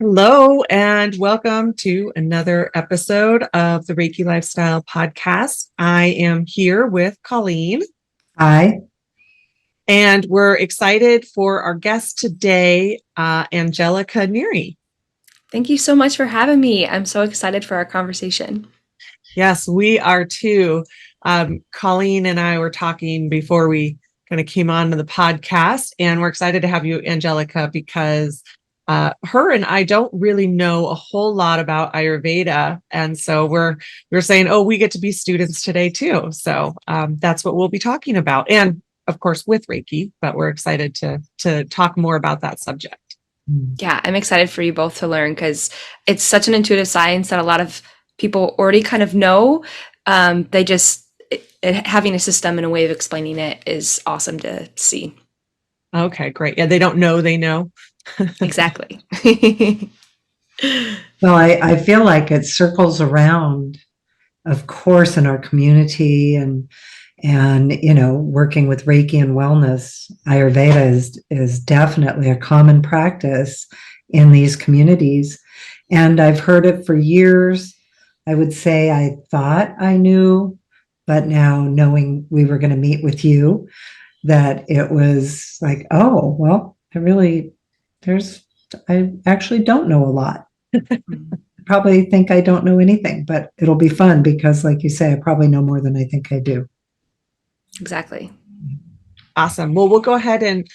Hello, and welcome to another episode of the Reiki Lifestyle Podcast. I am here with Colleen. Hi. And we're excited for our guest today, Angelica Neri. Thank you so much for having me. I'm so excited for our conversation. Yes, we are too. Colleen and I were talking before we kind of came on to the podcast, and we're excited to have you, Angelica, because her and I don't really know a whole lot about Ayurveda. And so we're saying, oh, we get to be students today too. So that's what we'll be talking about. And of course, with Reiki, but we're excited to talk more about that subject. Yeah, I'm excited for you both to learn because it's such an intuitive science that a lot of people already kind of know. They just, having a system and a way of explaining it is awesome to see. Okay, great. Yeah, they don't know, they know. Exactly. Well, I feel like it circles around, of course, in our community and working with Reiki and wellness. Ayurveda is definitely a common practice in these communities. And I've heard it for years. I would say I thought I knew, but now knowing we were going to meet with you, that it was like, oh, well, I actually don't know a lot. Probably think I don't know anything, but it'll be fun because, like you say, I probably know more than I think I do. Exactly. Awesome. Well, we'll go ahead and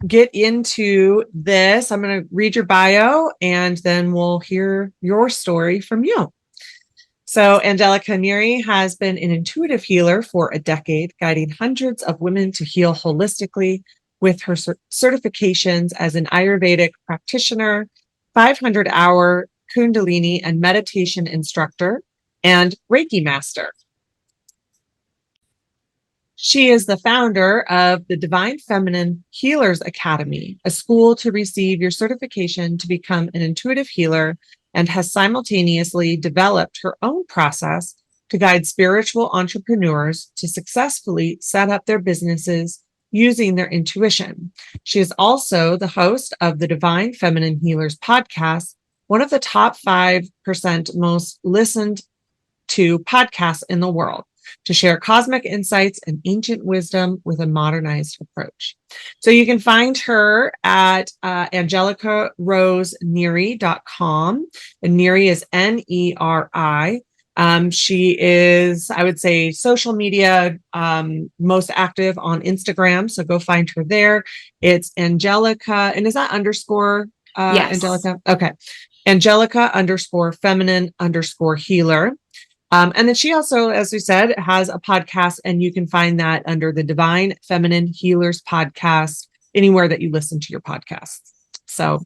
get into this. I'm going to read your bio and then we'll hear your story from you. So Angelica Neri has been an intuitive healer for a decade, guiding hundreds of women to heal holistically with her certifications as an Ayurvedic practitioner, 500-hour Kundalini and meditation instructor, and Reiki master. She is the founder of the Divine Feminine Healers Academy, a school to receive your certification to become an intuitive healer, and has simultaneously developed her own process to guide spiritual entrepreneurs to successfully set up their businesses using their intuition. She is also the host of the Divine Feminine Healers podcast, one of the top 5% most listened to podcasts in the world, to share cosmic insights and ancient wisdom with a modernized approach. So you can find her at angelicaroseneri.com, and Neri is Neri. She is, I would say, social media, most active on Instagram. So go find her there. It's Angelica. And is that underscore Yes. Angelica? Okay. Angelica_feminine_healer. And then she also, as we said, has a podcast, and you can find that under the Divine Feminine Healers podcast, anywhere that you listen to your podcasts. So,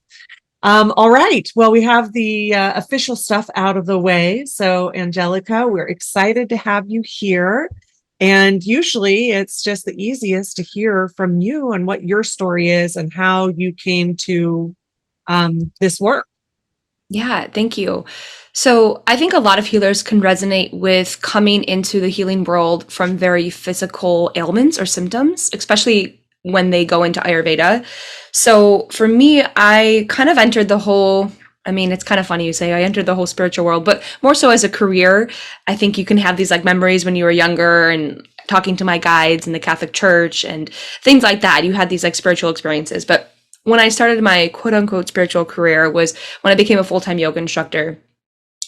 all right. Well, we have the official stuff out of the way. So, Angelica, we're excited to have you here. And usually it's just the easiest to hear from you and what your story is and how you came to this work. Yeah, thank you. So I think a lot of healers can resonate with coming into the healing world from very physical ailments or symptoms, especially when they go into Ayurveda. So for me, I kind of entered the whole, it's kind of funny you say I entered the whole spiritual world, but more so as a career. I think you can have these like memories when you were younger and talking to my guides in the Catholic Church and things like that. You had these like spiritual experiences. But when I started my quote unquote spiritual career was when I became a full-time yoga instructor.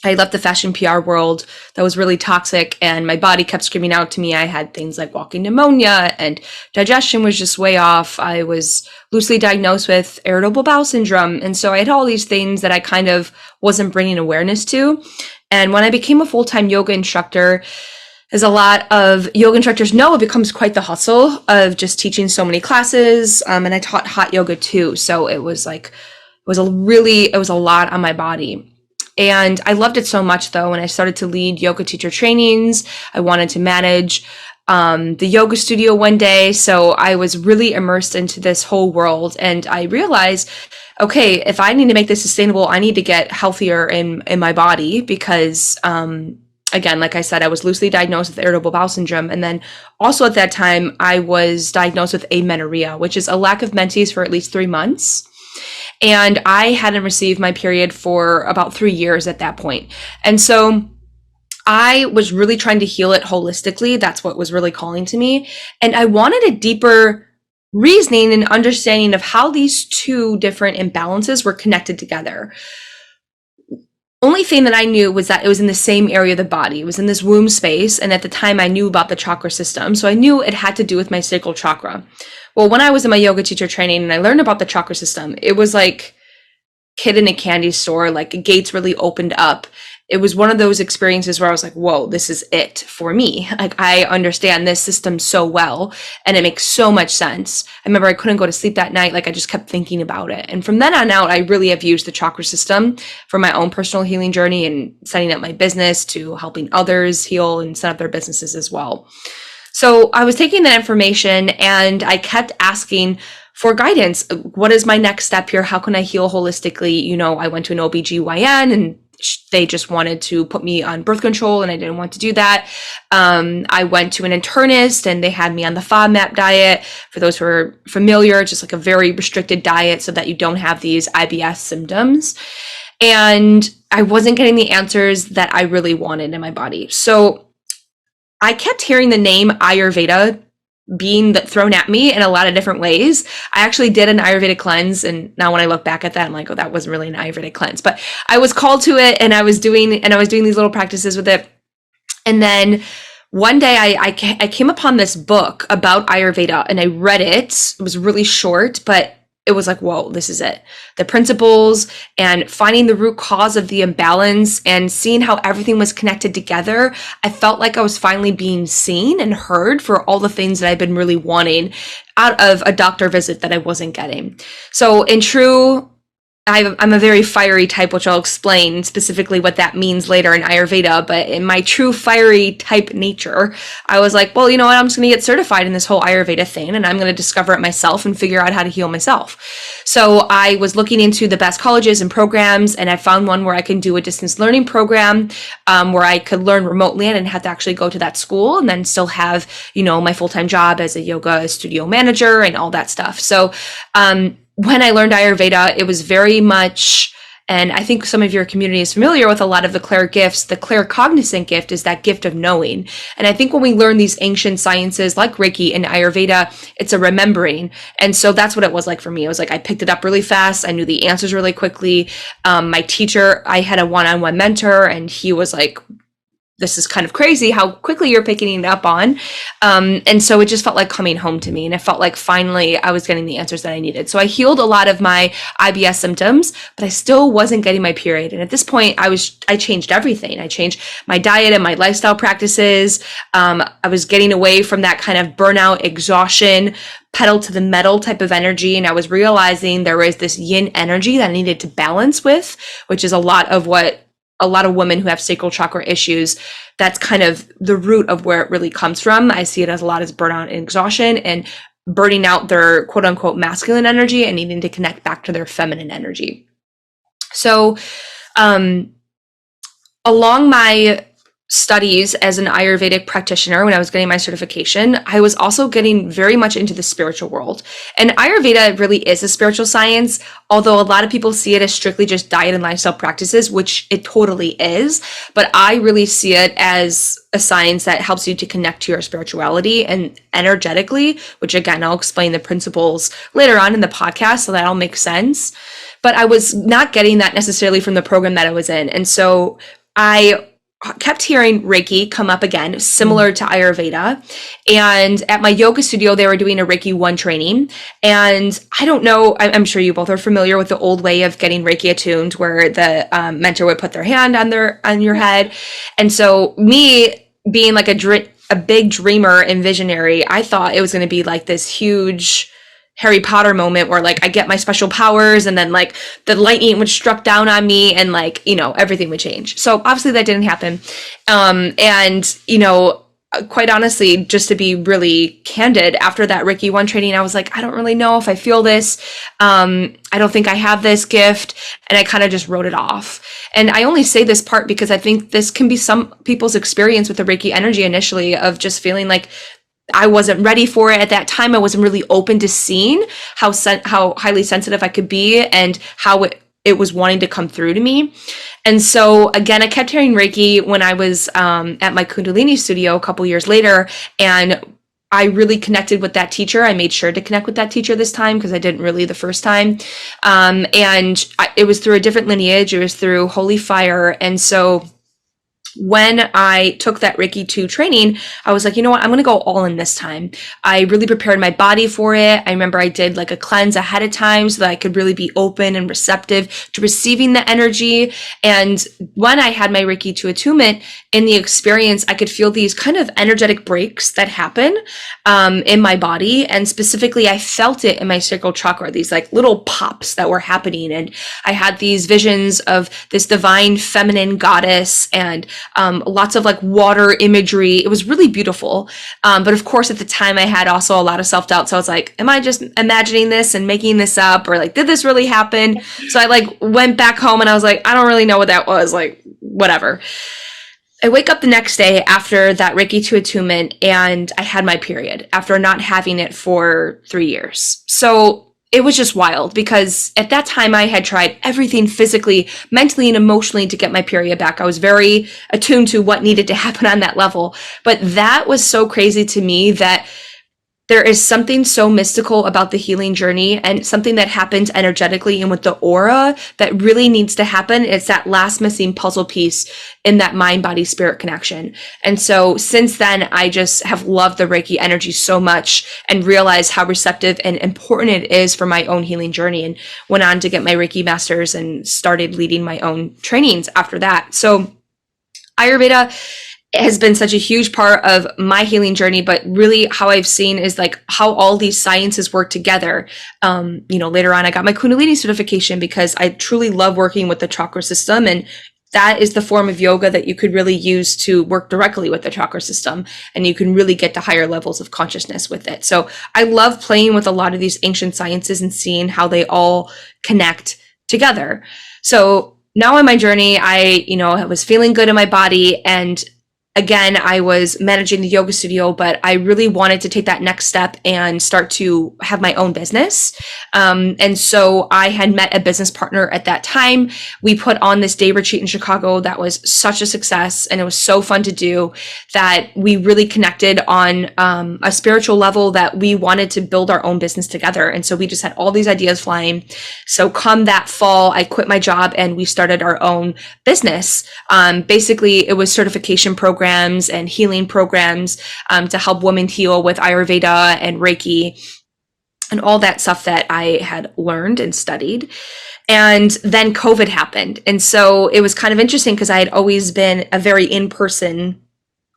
I left the fashion PR world that was really toxic, and my body kept screaming out to me. I had things like walking pneumonia, and digestion was just way off. I was loosely diagnosed with irritable bowel syndrome. And so I had all these things that I kind of wasn't bringing awareness to. And when I became a full-time yoga instructor, as a lot of yoga instructors know, it becomes quite the hustle of just teaching so many classes. And I taught hot yoga too. So it was a lot on my body. And I loved it so much, though, when I started to lead yoga teacher trainings. I wanted to manage the yoga studio one day. So I was really immersed into this whole world. And I realized, okay, if I need to make this sustainable, I need to get healthier in my body because, again, like I said, I was loosely diagnosed with irritable bowel syndrome. And then also at that time, I was diagnosed with amenorrhea, which is a lack of menses for at least 3 months. And I hadn't received my period for about 3 years at that point. And so I was really trying to heal it holistically. That's what was really calling to me. And I wanted a deeper reasoning and understanding of how these two different imbalances were connected together. Only thing that I knew was that it was in the same area of the body. It was in this womb space. And at the time I knew about the chakra system. So I knew it had to do with my sacral chakra. Well, when I was in my yoga teacher training and I learned about the chakra system, it was like kid in a candy store, like gates really opened up. It was one of those experiences where I was like, whoa, this is it for me. Like, I understand this system so well and it makes so much sense. I remember I couldn't go to sleep that night. Like, I just kept thinking about it. And from then on out, I really have used the chakra system for my own personal healing journey and setting up my business to helping others heal and set up their businesses as well. So I was taking that information and I kept asking for guidance. What is my next step here? How can I heal holistically? You know, I went to an OBGYN and they just wanted to put me on birth control and I didn't want to do that. I went to an internist and they had me on the FODMAP diet. For those who are familiar, just like a very restricted diet so that you don't have these IBS symptoms. And I wasn't getting the answers that I really wanted in my body. So I kept hearing the name Ayurveda being thrown at me in a lot of different ways. I actually did an Ayurvedic cleanse. And now when I look back at that, I'm like, oh, that wasn't really an Ayurvedic cleanse, but I was called to it and I was doing these little practices with it. And then one day I came upon this book about Ayurveda and I read it. It was really short, but it was like, whoa, this is it. The principles and finding the root cause of the imbalance and seeing how everything was connected together. I felt like I was finally being seen and heard for all the things that I've been really wanting out of a doctor visit that I wasn't getting. So in true, I'm a very fiery type, which I'll explain specifically what that means later in Ayurveda. But in my true fiery type nature, I was like, well, you know what? I'm just going to get certified in this whole Ayurveda thing and I'm going to discover it myself and figure out how to heal myself. So I was looking into the best colleges and programs and I found one where I can do a distance learning program where I could learn remotely and have to actually go to that school and then still have, you know, my full-time job as a yoga studio manager and all that stuff. So, when I learned Ayurveda, it was very much, and I think some of your community is familiar with a lot of the clair gifts. The claircognizant gift is that gift of knowing. And I think when we learn these ancient sciences like Reiki and Ayurveda, it's a remembering. And so that's what it was like for me. It was like I picked it up really fast. I knew the answers really quickly. My teacher, I had a one-on-one mentor and he was like, this is kind of crazy how quickly you're picking it up on. And so it just felt like coming home to me. And it felt like finally I was getting the answers that I needed. So I healed a lot of my IBS symptoms, but I still wasn't getting my period. And at this point I changed everything. I changed my diet and my lifestyle practices. I was getting away from that kind of burnout, exhaustion, pedal to the metal type of energy. And I was realizing there was this yin energy that I needed to balance with, which is a lot of what a lot of women who have sacral chakra issues, that's kind of the root of where it really comes from. I see it as a lot as burnout and exhaustion and burning out their quote unquote masculine energy and needing to connect back to their feminine energy. So, along my studies as an Ayurvedic practitioner, when I was getting my certification, I was also getting very much into the spiritual world. And Ayurveda really is a spiritual science, although a lot of people see it as strictly just diet and lifestyle practices, which it totally is. But I really see it as a science that helps you to connect to your spirituality and energetically, which again, I'll explain the principles later on in the podcast, so that'll make sense. But I was not getting that necessarily from the program that I was in. And so I kept hearing Reiki come up again, similar to Ayurveda. And at my yoga studio, they were doing a Reiki 1 training. And I don't know, I'm sure you both are familiar with the old way of getting Reiki attuned, where the mentor would put their hand on your head. And so me being like a big dreamer and visionary, I thought it was going to be like this huge Harry Potter moment where like I get my special powers and then like the lightning would struck down on me and like, you know, everything would change. So obviously that didn't happen. And, you know, quite honestly, just to be really candid, after that Reiki 1 training, I was like, I don't really know if I feel this. I don't think I have this gift. And I kind of just wrote it off. And I only say this part because I think this can be some people's experience with the Reiki energy initially, of just feeling like I wasn't ready for it at that time. I wasn't really open to seeing how highly sensitive I could be and how it was wanting to come through to me. And so again, I kept hearing Reiki when I was at my Kundalini studio a couple years later, and I really connected with that teacher. I made sure to connect with that teacher this time because I didn't really the first time. It was through a different lineage. It was through Holy Fire. And so when I took that Reiki 2 training, I was like, you know what, I'm going to go all in this time. I really prepared my body for it. I remember I did like a cleanse ahead of time so that I could really be open and receptive to receiving the energy. And when I had my Reiki 2 attunement in the experience, I could feel these kind of energetic breaks that happen in my body. And specifically, I felt it in my sacral chakra, these like little pops that were happening. And I had these visions of this divine feminine goddess and lots of like water imagery. It was really beautiful. But of course, at the time I had also a lot of self-doubt. So I was like, am I just imagining this and making this up? Or like, did this really happen? So I like went back home and I was like, I don't really know what that was, like, whatever. I wake up the next day after that Reiki 2 attunement and I had my period after not having it for 3 years. So it was just wild because at that time I had tried everything physically, mentally, and emotionally to get my period back. I was very attuned to what needed to happen on that level. But that was so crazy to me that there is something so mystical about the healing journey and something that happens energetically and with the aura that really needs to happen. It's that last missing puzzle piece in that mind, body, spirit connection. And so since then, I just have loved the Reiki energy so much and realized how receptive and important it is for my own healing journey, and went on to get my Reiki masters and started leading my own trainings after that. So Ayurveda has been such a huge part of my healing journey, but really how I've seen is like how all these sciences work together. Later on, I got my Kundalini certification because I truly love working with the chakra system. And that is the form of yoga that you could really use to work directly with the chakra system. And you can really get to higher levels of consciousness with it. So I love playing with a lot of these ancient sciences and seeing how they all connect together. So now on my journey, I was feeling good in my body, and again, I was managing the yoga studio, but I really wanted to take that next step and start to have my own business. And so I had met a business partner at that time. We put on this day retreat in Chicago that was such a success, and it was so fun to do that we really connected on a spiritual level that we wanted to build our own business together. And so we just had all these ideas flying. So come that fall, I quit my job and we started our own business. Basically, it was certification programs and healing programs to help women heal with Ayurveda and Reiki and all that stuff that I had learned and studied. And then COVID happened. And so it was kind of interesting because I had always been a very in-person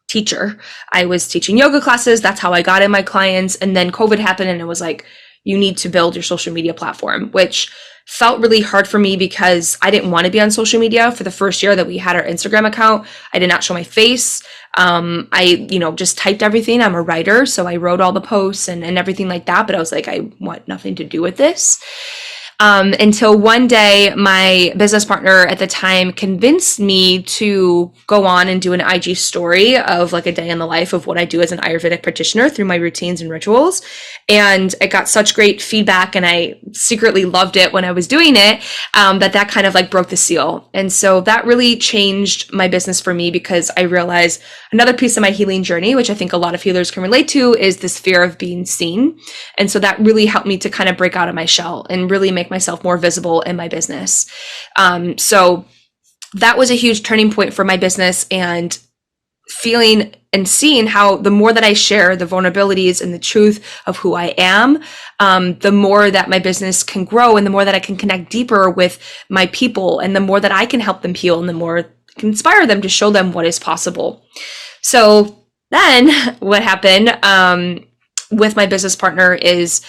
teacher. I was teaching yoga classes. That's how I got in my clients. And then COVID happened and it was like, you need to build your social media platform, which felt really hard for me because I didn't want to be on social media. For the first year that we had our Instagram account, I did not show my face. I just typed everything. I'm a writer, so I wrote all the posts and everything like that. But I was like, I want nothing to do with this. Until one day, my business partner at the time convinced me to go on and do an IG story of like a day in the life of what I do as an Ayurvedic practitioner through my routines and rituals. And I got such great feedback, and I secretly loved it when I was doing it, that kind of like broke the seal. And so that really changed my business for me, because I realized another piece of my healing journey, which I think a lot of healers can relate to, is this fear of being seen. And so that really helped me to kind of break out of my shell and really make myself more visible in my business. So that was a huge turning point for my business, and feeling and seeing how the more that I share the vulnerabilities and the truth of who I am, the more that my business can grow, and the more that I can connect deeper with my people, and the more that I can help them heal, and the more I can inspire them to show them what is possible. So then what happened with my business partner is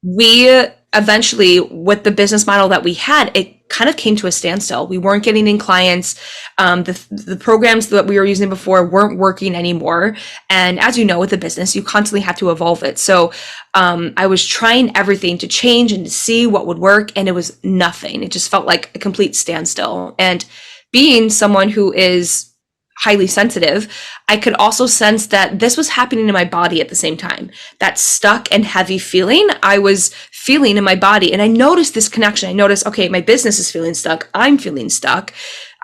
we eventually, with the business model that we had, it kind of came to a standstill. We weren't getting in clients. The programs that we were using before weren't working anymore. And as you know, with the business, you constantly have to evolve it. So I was trying everything to change and to see what would work, and it was nothing. It just felt like a complete standstill. And being someone who is highly sensitive, I could also sense that this was happening in my body at the same time. That stuck and heavy feeling I was feeling in my body. And I noticed this connection. I noticed, okay, my business is feeling stuck. I'm feeling stuck.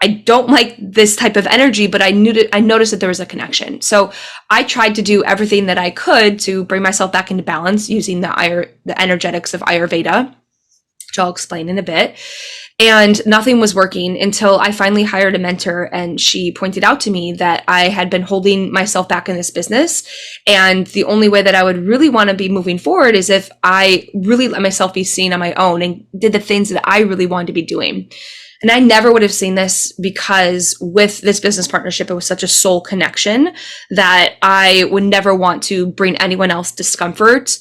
I don't like this type of energy, but I noticed that there was a connection. So I tried to do everything that I could to bring myself back into balance using the energetics of Ayurveda, which I'll explain in a bit. And nothing was working until I finally hired a mentor, and she pointed out to me that I had been holding myself back in this business. And the only way that I would really want to be moving forward is if I really let myself be seen on my own and did the things that I really wanted to be doing. And I never would have seen this, because with this business partnership, it was such a soul connection that I would never want to bring anyone else discomfort,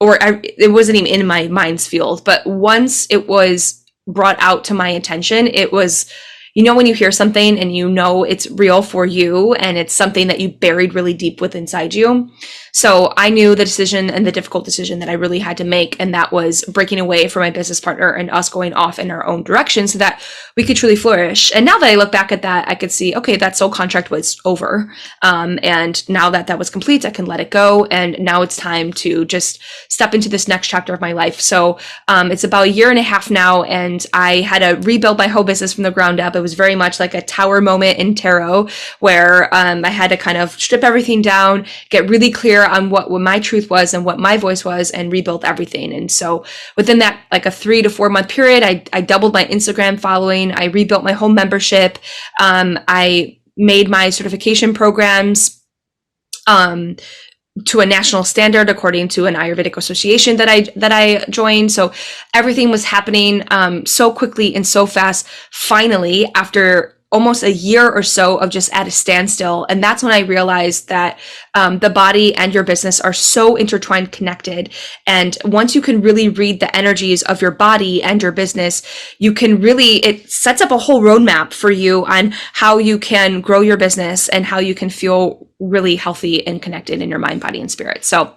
it wasn't even in my mind's field. But once it was brought out to my attention, it was, when you hear something and it's real for you and it's something that you buried really deep within inside you. So I knew the decision and the difficult decision that I really had to make, and that was breaking away from my business partner and us going off in our own direction so that we could truly flourish. And now that I look back at that, I could see, okay, that soul contract was over. And now that that was complete, I can let it go. And now it's time to just step into this next chapter of my life. So it's about 1.5 years now, and I had to rebuild my whole business from the ground up. It was very much like a tower moment in tarot, where I had to kind of strip everything down, get really clear on what my truth was and what my voice was, and rebuild everything. And so within that, like a 3 to 4 month period, I doubled my Instagram following. I rebuilt my whole membership. I made my certification programs to a national standard according to an Ayurvedic association that I joined. So everything was happening so quickly and so fast. Finally, after almost 1 year or so of just at a standstill. And that's when I realized that the body and your business are so intertwined, connected. And once you can really read the energies of your body and your business, it sets up a whole roadmap for you on how you can grow your business and how you can feel really healthy and connected in your mind, body, and spirit. So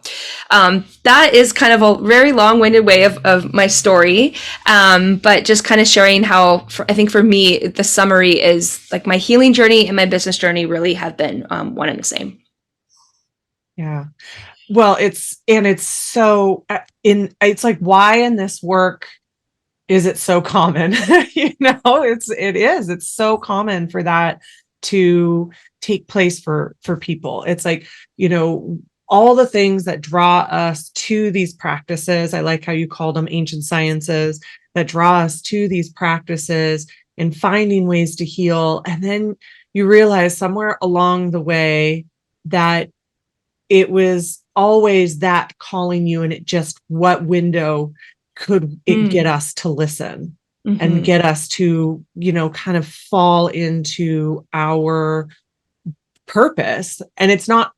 that is kind of a very long-winded way of my story, but just kind of sharing how, I think for me, the summary is like my healing journey and my business journey really have been one and the same. Yeah. Well, it's like, why in this work is it so common? It's so common for that to take place for people. It's like, all the things that draw us to these practices. I like how you called them ancient sciences, that draw us to these practices and finding ways to heal. And then you realize somewhere along the way that it was always that calling you, and what window could it get us to listen and get us to, kind of fall into our purpose. And it's not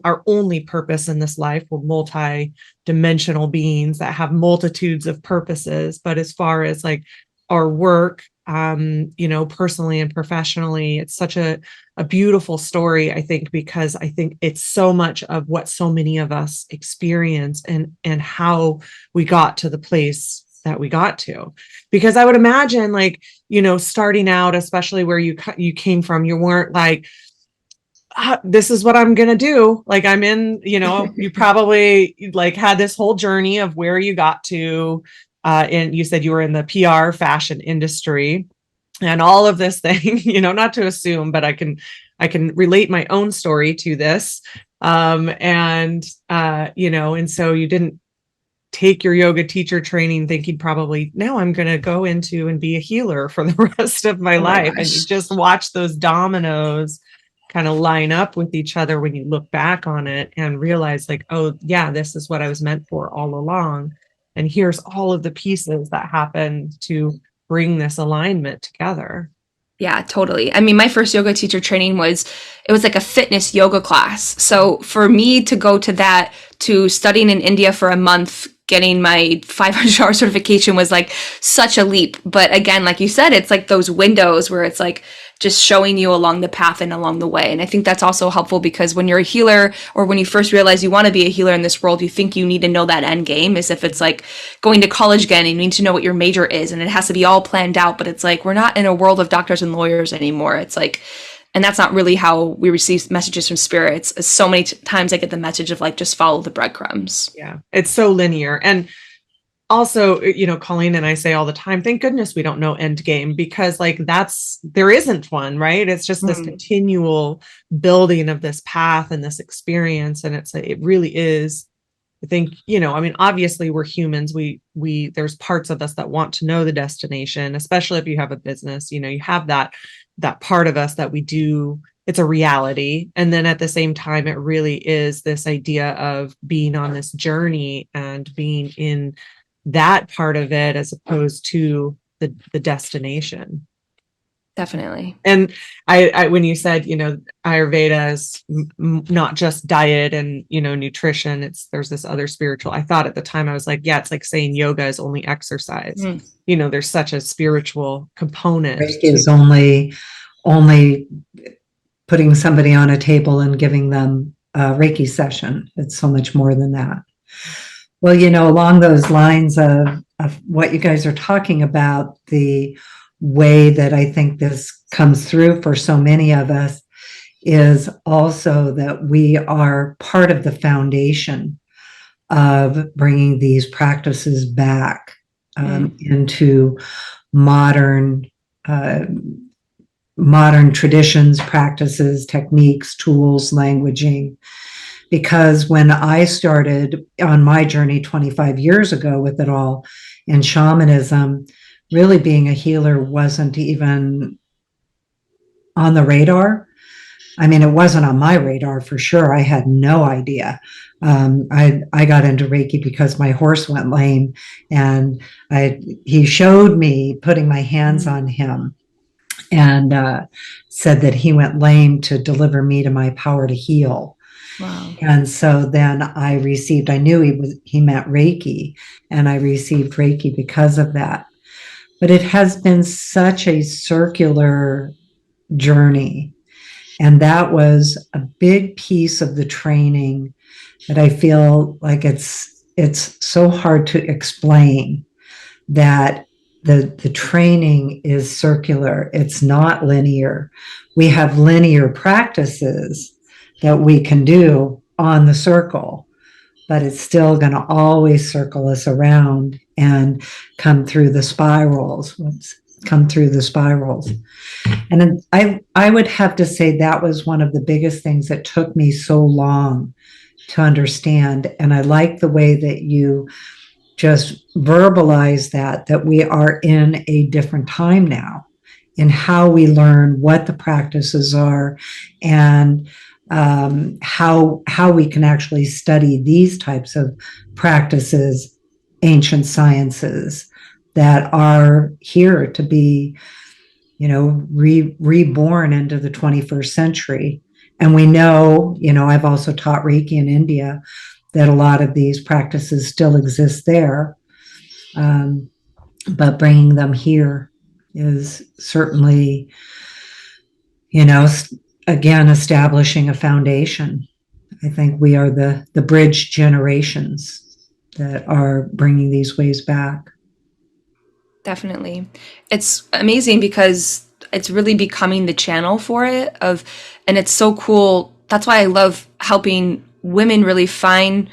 our only purpose in this life. We're multi-dimensional beings that have multitudes of purposes. But as far as like our work, personally and professionally, it's such a beautiful story, I think, because I think it's so much of what so many of us experience and how we got to the place that we got to. Because I would imagine, like, starting out, especially where you came from, you weren't like, this is what I'm going to do. Like, I'm in, you probably like had this whole journey of where you got to, and you said you were in the PR fashion industry and all of this thing, not to assume, but I can relate my own story to this. And so you didn't take your yoga teacher training thinking probably, now I'm going to go into and be a healer for the rest of my life. And you just watch those dominoes kind of line up with each other when you look back on it and realize, like, oh yeah, this is what I was meant for all along. And here's all of the pieces that happened to bring this alignment together. Yeah, totally. I mean, my first yoga teacher training was like a fitness yoga class. So for me to go to that, to studying in India for a month, getting my 500-hour certification was like such a leap. But again, like you said, it's like those windows where it's like just showing you along the path and along the way. And I think that's also helpful, because when you're a healer, or when you first realize you want to be a healer in this world, you think you need to know that end game, as if it's like going to college again and you need to know what your major is and it has to be all planned out. But it's like, we're not in a world of doctors and lawyers anymore. It's like, And that's not really how we receive messages from spirits. So many times I get the message of like, just follow the breadcrumbs. Yeah, it's so linear. And also, Colleen and I say all the time, thank goodness we don't know end game, because like there isn't one, right? It's just this continual building of this path and this experience. And it really is, I think, obviously we're humans. There's parts of us that want to know the destination, especially if you have a business, you have that part of us that we do. It's a reality. And then at the same time, it really is this idea of being on this journey and being in that part of it as opposed to the destination. Definitely. And I when you said, Ayurveda is not just diet and, nutrition, there's this other spiritual, I thought at the time, I was like, yeah, it's like saying yoga is only exercise. There's such a spiritual component. Reiki is only putting somebody on a table and giving them a Reiki session. It's so much more than that. Well, along those lines of what you guys are talking about, the way that I think this comes through for so many of us is also that we are part of the foundation of bringing these practices back into modern traditions, practices, techniques, tools, languaging. Because when I started on my journey 25 years ago with it all in shamanism, really being a healer wasn't even on the radar. I mean, it wasn't on my radar for sure. I had no idea. I got into Reiki because my horse went lame, and he showed me putting my hands on him and said that he went lame to deliver me to my power to heal. Wow. And so then I knew he meant Reiki, and I received Reiki because of that. But it has been such a circular journey. And that was a big piece of the training that I feel like it's so hard to explain, that the training is circular. It's not linear. We have linear practices that we can do on the circle, but it's still going to always circle us around and come through the spirals. And I would have to say that was one of the biggest things that took me so long to understand. And I like the way that you just verbalize that we are in a different time now in how we learn what the practices are, and how we can actually study these types of practices, ancient sciences that are here to be, reborn into the 21st century. And we know, I've also taught Reiki in India, that a lot of these practices still exist there. But bringing them here is certainly, again, establishing a foundation. I think we are the bridge generations that are bringing these ways back. Definitely. It's amazing because it's really becoming the channel for it and it's so cool. That's why I love helping women really find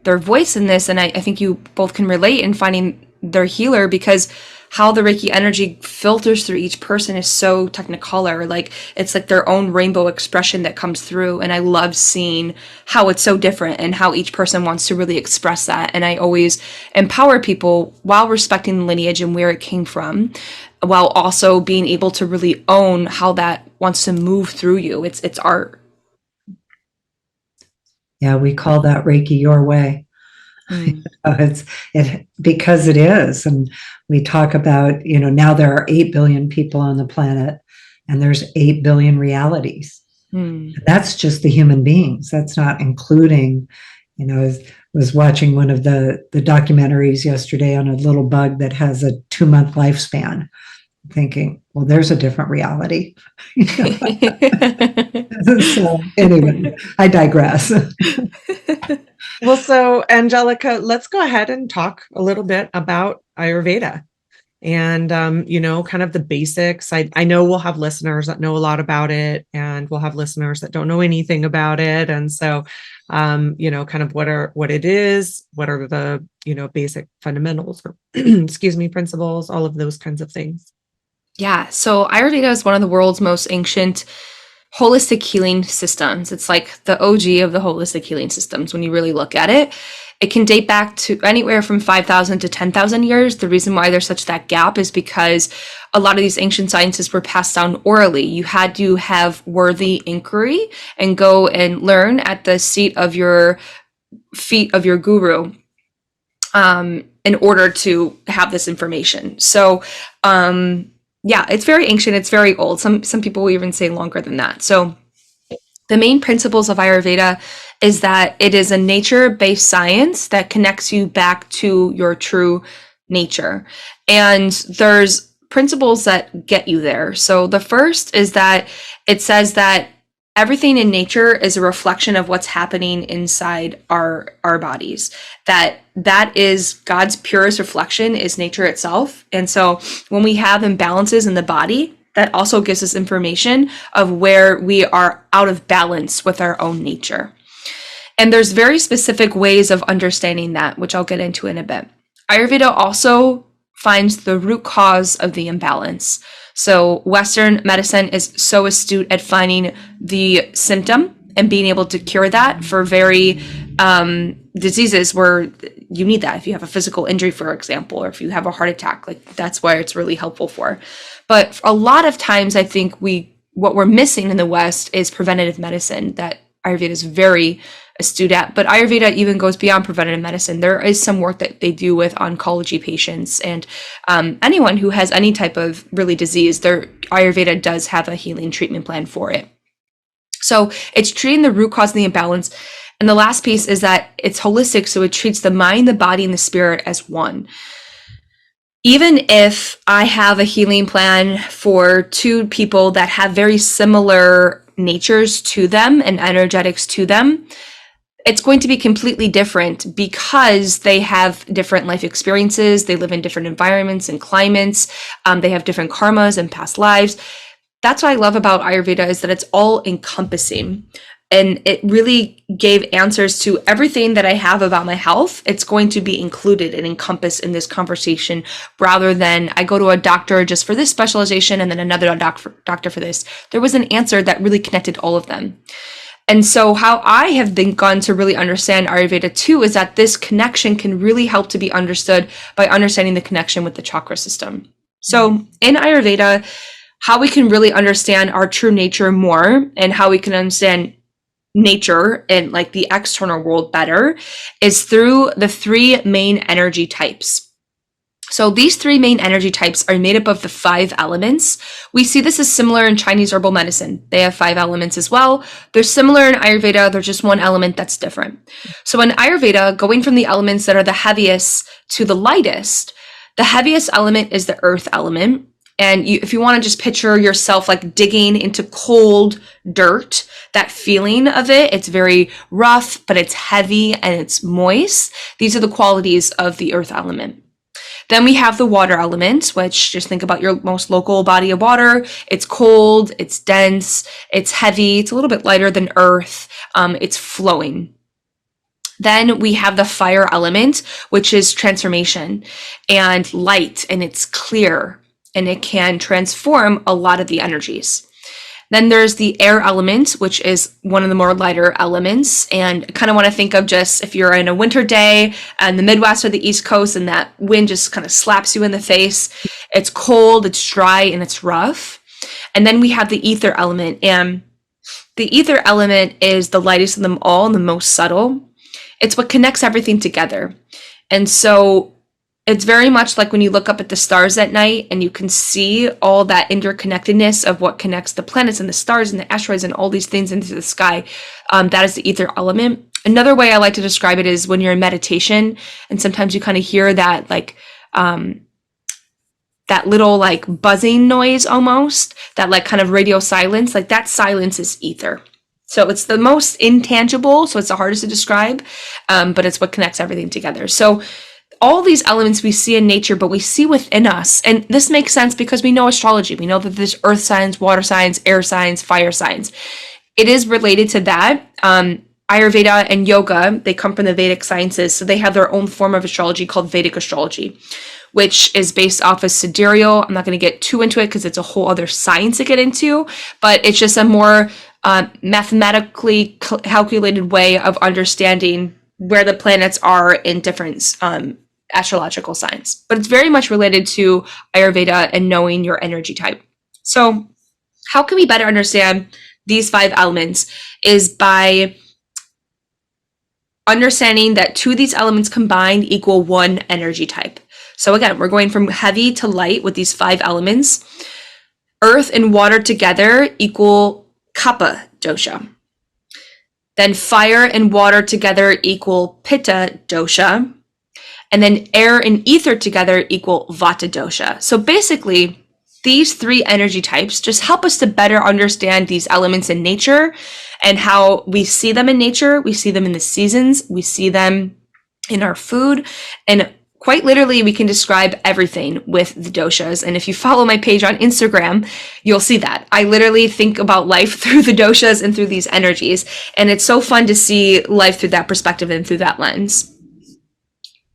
their voice in this. And I think you both can relate in finding their healer, because how the Reiki energy filters through each person is so technicolor. Like, it's like their own rainbow expression that comes through. And I love seeing how it's so different and how each person wants to really express that. And I always empower people while respecting the lineage and where it came from, while also being able to really own how that wants to move through you. It's art. Yeah, we call that Reiki your way. Because it is. And we talk about, now there are 8 billion people on the planet, and there's 8 billion realities. That's just the human beings. That's not including, I was watching one of the documentaries yesterday on a little bug that has a 2-month lifespan, thinking, well, there's a different reality. So anyway, I digress. Well, so Angelica, let's go ahead and talk a little bit about Ayurveda. and, kind of the basics. I know we'll have listeners that know a lot about it, and we'll have listeners that don't know anything about it. And so, kind of what it is, what are the, basic fundamentals or, excuse me, principles, all of those kinds of things. Yeah. So Ayurveda is one of the world's most ancient holistic healing systems. It's like the OG of the holistic healing systems when you really look at it. It can date back to anywhere from 5,000 to 10,000 years. The reason why there's such that gap is because a lot of these ancient sciences were passed down orally. You had to have worthy inquiry and go and learn at the feet of your guru in order to have this information. So, yeah, it's very ancient. It's very old. Some people will even say longer than that. So the main principles of Ayurveda is that it is a nature-based science that connects you back to your true nature. And there's principles that get you there. So the first is that it says that everything in nature is a reflection of what's happening inside our bodies. That is God's purest reflection is nature itself. And so when we have imbalances in the body, that also gives us information of where we are out of balance with our own nature. And there's very specific ways of understanding that, which I'll get into in a bit. Ayurveda also finds the root cause of the imbalance. So Western medicine is so astute at finding the symptom and being able to cure that for very diseases where you need that. If you have a physical injury, for example, or if you have a heart attack, like that's where it's really helpful for. But a lot of times I think what we're missing in the West is preventative medicine that Ayurveda is very astute at. But Ayurveda even goes beyond preventative medicine. There is some work that they do with oncology patients and anyone who has any type of really disease. Ayurveda does have a healing treatment plan for it. So it's treating the root cause of the imbalance. And the last piece is that it's holistic. So it treats the mind, the body, and the spirit as one. Even if I have a healing plan for two people that have very similar natures to them and energetics to them, it's going to be completely different because they have different life experiences. They live in different environments and climates. They have different karmas and past lives. That's what I love about Ayurveda is that it's all encompassing. And it really gave answers to everything that I have about my health. It's going to be included and encompassed in this conversation rather than I go to a doctor just for this specialization and then another doctor for this. There was an answer that really connected all of them. And so how I have begun to really understand Ayurveda too is that this connection can really help to be understood by understanding the connection with the chakra system. So in Ayurveda, how we can really understand our true nature more and how we can understand nature and like the external world better is through the three main energy types. So these three main energy types are made up of the 5 elements. We see this as similar in Chinese herbal medicine. They have 5 elements as well. They're similar in Ayurveda. They're just one element that's different. So in Ayurveda, going from the elements that are the heaviest to the lightest, the heaviest element is the earth element. And if you want to just picture yourself like digging into cold dirt, that feeling of it, it's very rough, but it's heavy and it's moist. These are the qualities of the earth element. Then we have the water element, which just think about your most local body of water. It's cold, it's dense, it's heavy, it's a little bit lighter than earth, it's flowing. Then we have the fire element, which is transformation and light, and it's clear. And it can transform a lot of the energies. Then there's the air element, which is one of the more lighter elements. And I kind of want to think of just if you're in a winter day in the Midwest or the East Coast and that wind just kind of slaps you in the face. It's cold, it's dry, and it's rough. And then we have the ether element. And the ether element is the lightest of them all and the most subtle. It's what connects everything together. And so it's very much like when you look up at the stars at night and you can see all that interconnectedness of what connects the planets and the stars and the asteroids and all these things into the sky. That is the ether element. Another way I like to describe it is when you're in meditation and sometimes you kind of hear that like that little like buzzing noise almost, that like kind of radio silence, like that silence is ether. So it's the most intangible, so it's the hardest to describe, but it's what connects everything together. So all these elements we see in nature, but we see within us. And this makes sense because we know astrology. We know that there's earth signs, water signs, air signs, fire signs. It is related to that. Ayurveda and yoga, they come from the Vedic sciences. So they have their own form of astrology called Vedic astrology, which is based off of sidereal. I'm not going to get too into it because it's a whole other science to get into, but it's just a more mathematically calculated way of understanding where the planets are in different astrological signs. But it's very much related to Ayurveda and knowing your energy type. So how can we better understand these 5 elements is by understanding that 2 of these elements combined equal 1 energy type. So again, we're going from heavy to light with these 5 elements. Earth and water together equal Kapha dosha. Then fire and water together equal Pitta dosha. And then air and ether together equal Vata dosha. So basically, these 3 energy types just help us to better understand these elements in nature and how we see them in nature. We see them in the seasons. We see them in our food. And quite literally, we can describe everything with the doshas. And if you follow my page on Instagram, you'll see that. I literally think about life through the doshas and through these energies. And it's so fun to see life through that perspective and through that lens.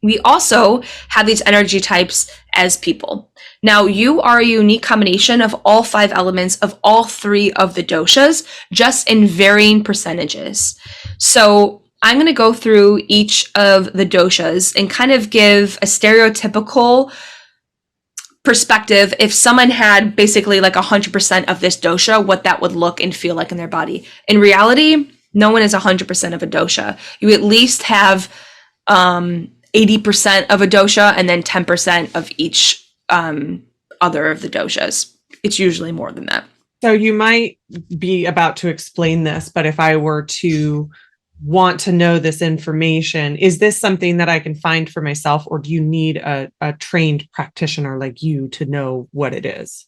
We also have these energy types as people. Now, you are a unique combination of all 5 elements of all 3 of the doshas, just in varying percentages. So I'm going to go through each of the doshas and kind of give a stereotypical perspective. If someone had basically like 100% of this dosha, what that would look and feel like in their body. In reality, no one is 100% of a dosha. You at least have 80% of a dosha and then 10% of each other of the doshas. It's usually more than that. So you might be about to explain this, but if I were to want to know this information, is this something that I can find for myself, or do you need a trained practitioner like you to know what it is?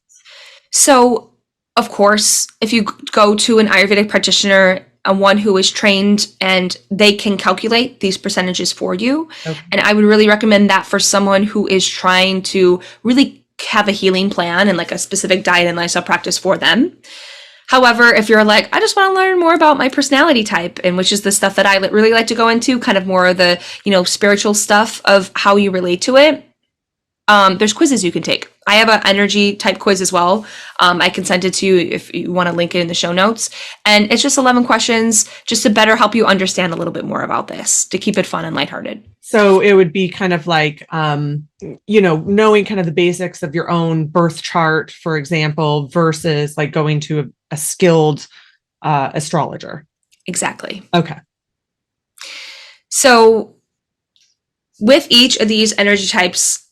So, of course, if you go to an Ayurvedic practitioner, one who is trained, and they can calculate these percentages for you. Okay. And I would really recommend that for someone who is trying to really have a healing plan and like a specific diet and lifestyle practice for them. However, if you're like, I just want to learn more about my personality type, and which is the stuff that I really like to go into, kind of more of the, spiritual stuff of how you relate to it. There's quizzes you can take. I have an energy type quiz as well. I can send it to you if you want to link it in the show notes. And it's just 11 questions just to better help you understand a little bit more about this, to keep it fun and lighthearted. So it would be kind of like, knowing kind of the basics of your own birth chart, for example, versus like going to a skilled astrologer. Exactly. Okay. So with each of these energy types,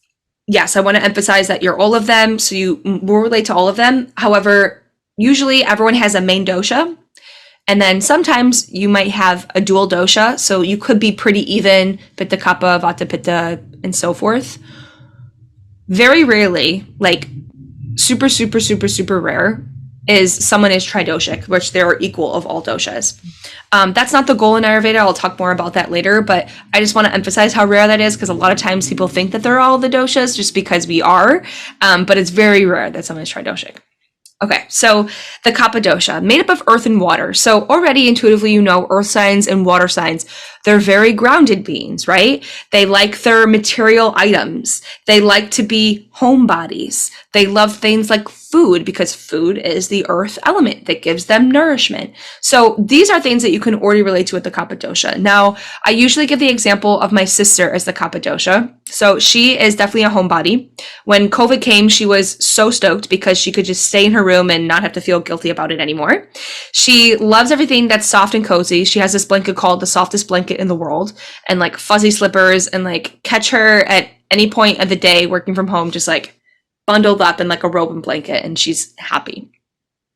yes, I want to emphasize that you're all of them, so you will relate to all of them. However, usually everyone has a main dosha, and then sometimes you might have a dual dosha, so you could be pretty even, Pitta Kapha, Vata Pitta, and so forth. Very rarely, like super, super, super, super rare, is someone is tridoshic, which they're equal of all doshas. That's not the goal in Ayurveda. I'll talk more about that later, but I just want to emphasize how rare that is, because a lot of times people think that they're all the doshas just because we are, but it's very rare that someone is tridoshic. Okay, so the Kapha dosha, made up of earth and water. So already intuitively, earth signs and water signs, they're very grounded beings, right? They like their material items. They like to be homebodies. They love things like food, because food is the earth element that gives them nourishment. So these are things that you can already relate to with the Kapha dosha. Now, I usually give the example of my sister as the Kapha dosha. So she is definitely a homebody. When COVID came, she was so stoked because she could just stay in her room and not have to feel guilty about it anymore. She loves everything that's soft and cozy. She has this blanket called the softest blanket in the world, and like fuzzy slippers, and like catch her at any point of the day working from home, just like bundled up in like a robe and blanket, and she's happy.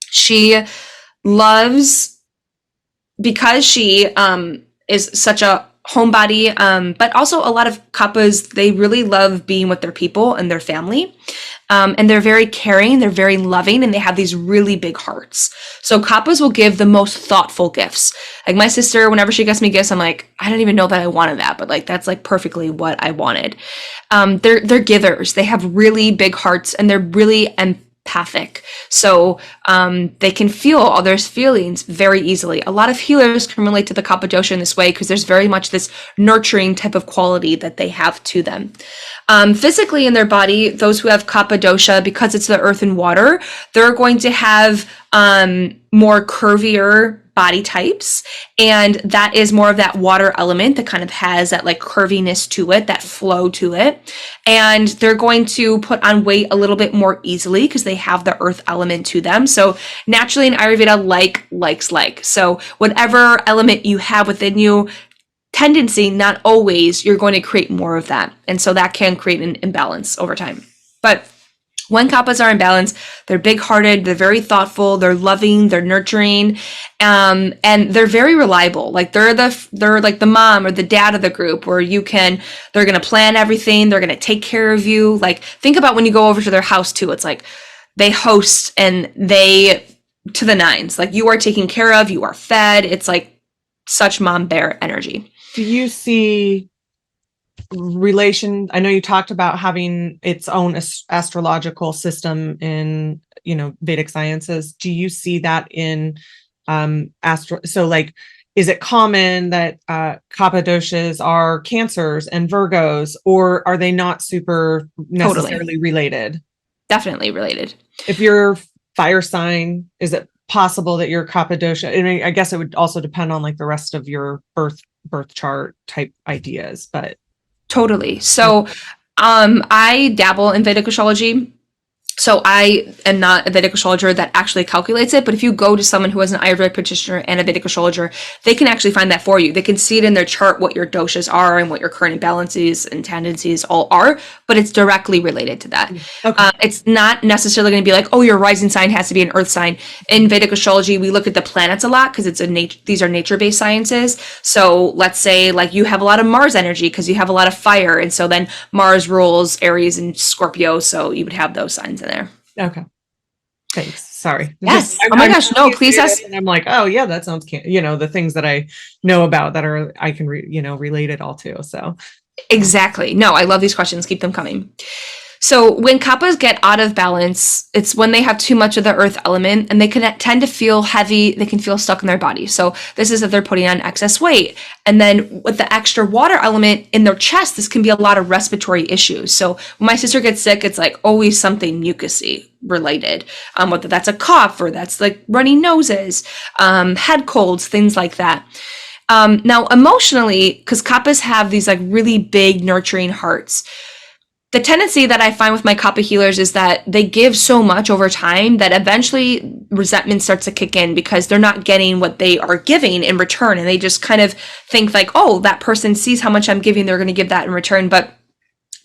She loves, because she is such a homebody, but also a lot of kappas, they really love being with their people and their family. And they're very caring, they're very loving, and they have these really big hearts. So kappas will give the most thoughtful gifts. Like my sister, whenever she gets me gifts, I'm like, I don't even know that I wanted that, but like that's like perfectly what I wanted. They're givers. They have really big hearts, and they're really empathic. So they can feel others' feelings very easily. A lot of healers can relate to the kappa dosha in this way because there's very much this nurturing type of quality that they have to them. Physically in their body, those who have kappa dosha, because it's the earth and water, they're going to have more curvier body types, and that is more of that water element that kind of has that like curviness to it, that flow to it. And they're going to put on weight a little bit more easily because they have the earth element to them. So naturally in Ayurveda, likes like. So whatever element you have within you, tendency, not always, you're going to create more of that. And so that can create an imbalance over time. But when kappas are in balance, they're big-hearted, they're very thoughtful, they're loving, they're nurturing, and they're very reliable. Like they're like the mom or the dad of the group where they're going to plan everything, they're going to take care of you. Like think about when you go over to their house too, it's like they host and they to the nines. Like you are taken care of, you are fed. It's like such mom bear energy. Do you see relation? I know you talked about having its own astrological system in, Vedic sciences. Do you see that in so like, is it common that kappa doshas are Cancers and Virgos, or are they not super necessarily related? Definitely related. If you're fire sign, is it possible that you're kappa dosha? I mean, I guess it would also depend on like the rest of your birth chart type ideas, but totally. So I dabble in Vedic astrology. So I am not a Vedic astrologer that actually calculates it, but if you go to someone who has an Ayurvedic practitioner and a Vedic astrologer, they can actually find that for you. They can see it in their chart what your doshas are and what your current imbalances and tendencies all are, but it's directly related to that. Okay. It's not necessarily going to be like, oh, your rising sign has to be an earth sign. In Vedic astrology, we look at the planets a lot because these are nature-based sciences. So let's say like you have a lot of Mars energy because you have a lot of fire, and so then Mars rules Aries and Scorpio, so you would have those signs in there. Okay. Thanks. Sorry. Yes. Oh my gosh. No, please ask. And I'm like, oh yeah, that sounds, the things that I know about that are, I can, relate it all to. So. Exactly. No, I love these questions. Keep them coming. So when kappas get out of balance, it's when they have too much of the earth element, and they can tend to feel heavy. They can feel stuck in their body. So this is if they're putting on excess weight. And then with the extra water element in their chest, this can be a lot of respiratory issues. So when my sister gets sick, it's like always something mucusy related, whether that's a cough or that's like runny noses, head colds, things like that. Now emotionally, because kappas have these like really big nurturing hearts, the tendency that I find with my kappa healers is that they give so much over time that eventually resentment starts to kick in because they're not getting what they are giving in return. And they just kind of think like, oh, that person sees how much I'm giving, they're going to give that in return. But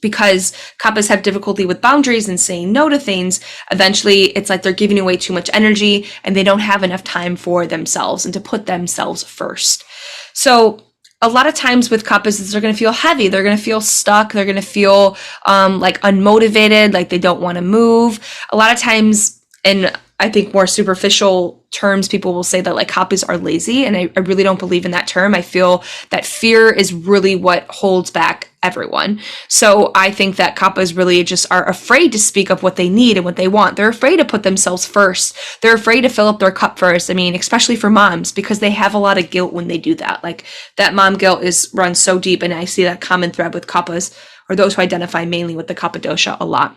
because kappas have difficulty with boundaries and saying no to things, eventually it's like they're giving away too much energy and they don't have enough time for themselves and to put themselves first. So a lot of times with kappas, they're going to feel heavy. They're going to feel stuck. They're going to feel like unmotivated, like they don't want to move. A lot of times, in I think more superficial terms, people will say that like kappas are lazy. And I really don't believe in that term. I feel that fear is really what holds back everyone. So I think that kappas really just are afraid to speak up what they need and what they want. They're afraid to put themselves first. They're afraid to fill up their cup first. I mean, especially for moms, because they have a lot of guilt when they do that. Like that mom guilt runs so deep. And I see that common thread with kappas, or those who identify mainly with the kappa dosha, a lot.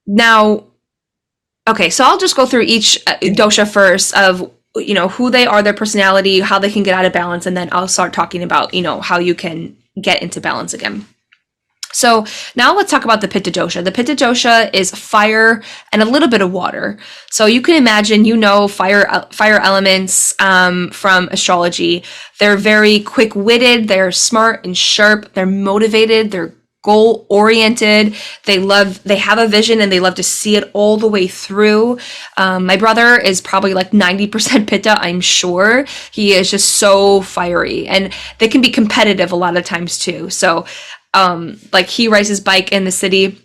Now, okay, so I'll just go through each dosha first of, who they are, their personality, how they can get out of balance, and then I'll start talking about, how you can get into balance again. So now let's talk about the pitta dosha. The pitta dosha is fire and a little bit of water. So you can imagine, fire elements from astrology. They're very quick-witted, they're smart and sharp, they're motivated, they're goal oriented. They have a vision and they love to see it all the way through. My brother is probably like 90% Pitta, I'm sure. He is just so fiery, and they can be competitive a lot of times too. So, like he rides his bike in the city,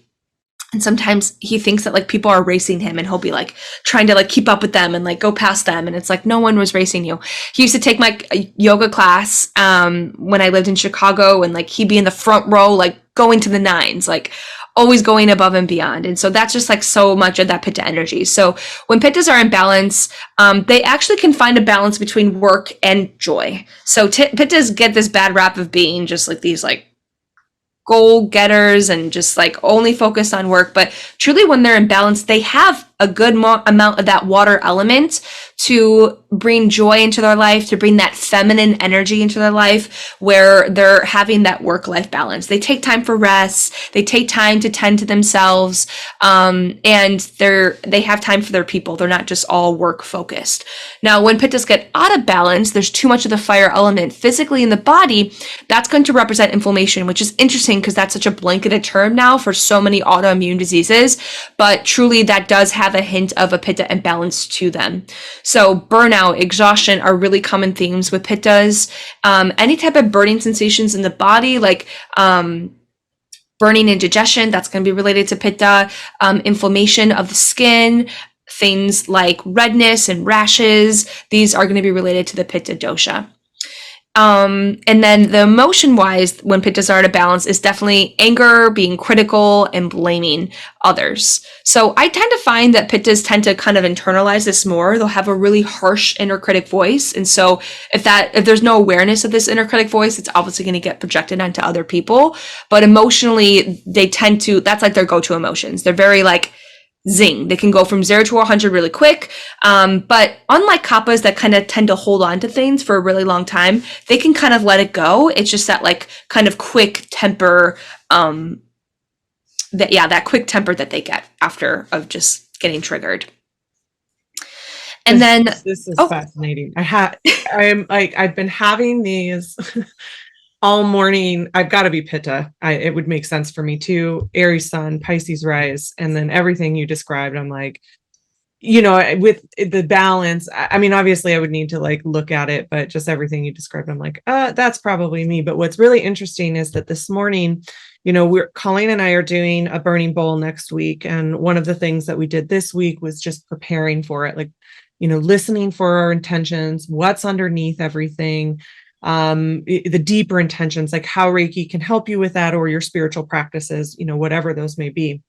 and sometimes he thinks that like people are racing him, and he'll be like trying to like keep up with them and like go past them. And it's like, no one was racing you. He used to take my yoga class when I lived in Chicago, and like he'd be in the front row, like going to the nines, like always going above and beyond. And so that's just like so much of that Pitta energy. So when Pittas are in balance, they actually can find a balance between work and joy. So Pittas get this bad rap of being just like these like goal getters and just like only focused on work, but truly when they're in balance, they have a good amount of that water element to bring joy into their life, to bring that feminine energy into their life, where they're having that work-life balance. They take time for rest, they take time to tend to themselves, and they have time for their people. They're not just all work focused. Now, when Pittas get out of balance, there's too much of the fire element physically in the body. That's going to represent inflammation, which is interesting because that's such a blanketed term now for so many autoimmune diseases, but truly that does have a hint of a Pitta imbalance to them. So burnout, exhaustion are really common themes with Pittas. Any type of burning sensations in the body, like burning indigestion, that's going to be related to Pitta. Inflammation of the skin, things like redness and rashes, these are going to be related to the Pitta dosha. And then the emotion wise, when Pittas are out of balance, is definitely anger, being critical, and blaming others. So I tend to find that Pittas tend to kind of internalize this more. They'll have a really harsh inner critic voice. And so if there's no awareness of this inner critic voice, it's obviously going to get projected onto other people. But emotionally, they tend to, that's like their go-to emotions. They're very like, zing. They can go from 0 to 100 really quick. But unlike Kappas that kind of tend to hold on to things for a really long time, they can kind of let it go. It's just that like kind of quick temper, that quick temper that they get after of just getting triggered. And This is fascinating. I've been having these all morning. I've got to be Pitta. It would make sense for me too. Aries sun, Pisces rise, and then everything you described. I'm like, with the balance. I mean, obviously, I would need to like look at it, but just everything you described, I'm like, that's probably me. But what's really interesting is that this morning, Colleen and I are doing a burning bowl next week, and one of the things that we did this week was just preparing for it, like, listening for our intentions, what's underneath everything. The deeper intentions, like how Reiki can help you with that, or your spiritual practices, whatever those may be.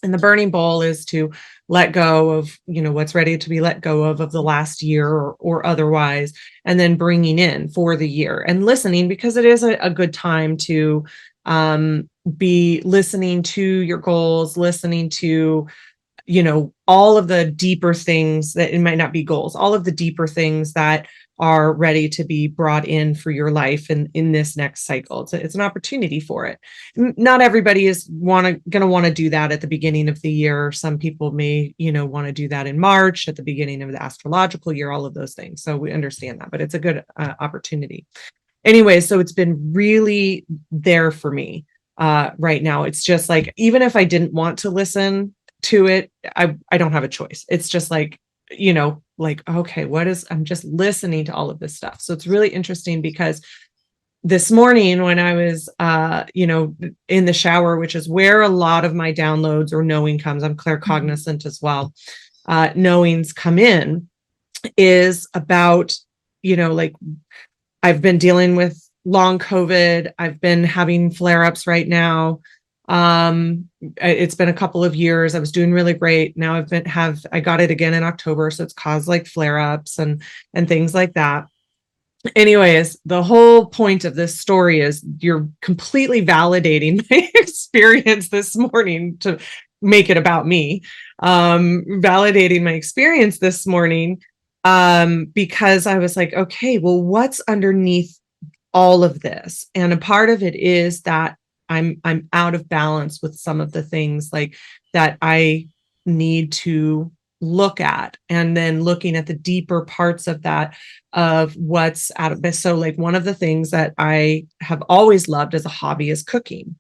And the burning bowl is to let go of, what's ready to be let go of the last year or otherwise, and then bringing in for the year and listening, because it is a good time to be listening to your goals, listening to, all of the deeper things that it might not be goals, all of the deeper things that are ready to be brought in for your life and in this next cycle. It's an opportunity for it. Not everybody is going to want to do that at the beginning of the year. Some people may, want to do that in March, at the beginning of the astrological year, all of those things. So we understand that, but it's a good opportunity. Anyway, so it's been really there for me right now. It's just like, even if I didn't want to listen to it, I don't have a choice. It's just like, okay, I'm just listening to all of this stuff. So it's really interesting because this morning when I was, in the shower, which is where a lot of my downloads or knowing comes, I'm claircognizant as well. Knowings come in is about, like I've been dealing with long COVID. I've been having flare-ups right now. It's been a couple of years. I was doing really great. Now I got it again in October. So it's caused like flare-ups and things like that. Anyways, the whole point of this story is you're completely validating my experience this morning to make it about me. Validating my experience this morning, because I was like, okay, well, what's underneath all of this? And a part of it is that I'm out of balance with some of the things like that I need to look at, and then looking at the deeper parts of that, of what's out of this. So like one of the things that I have always loved as a hobby is cooking.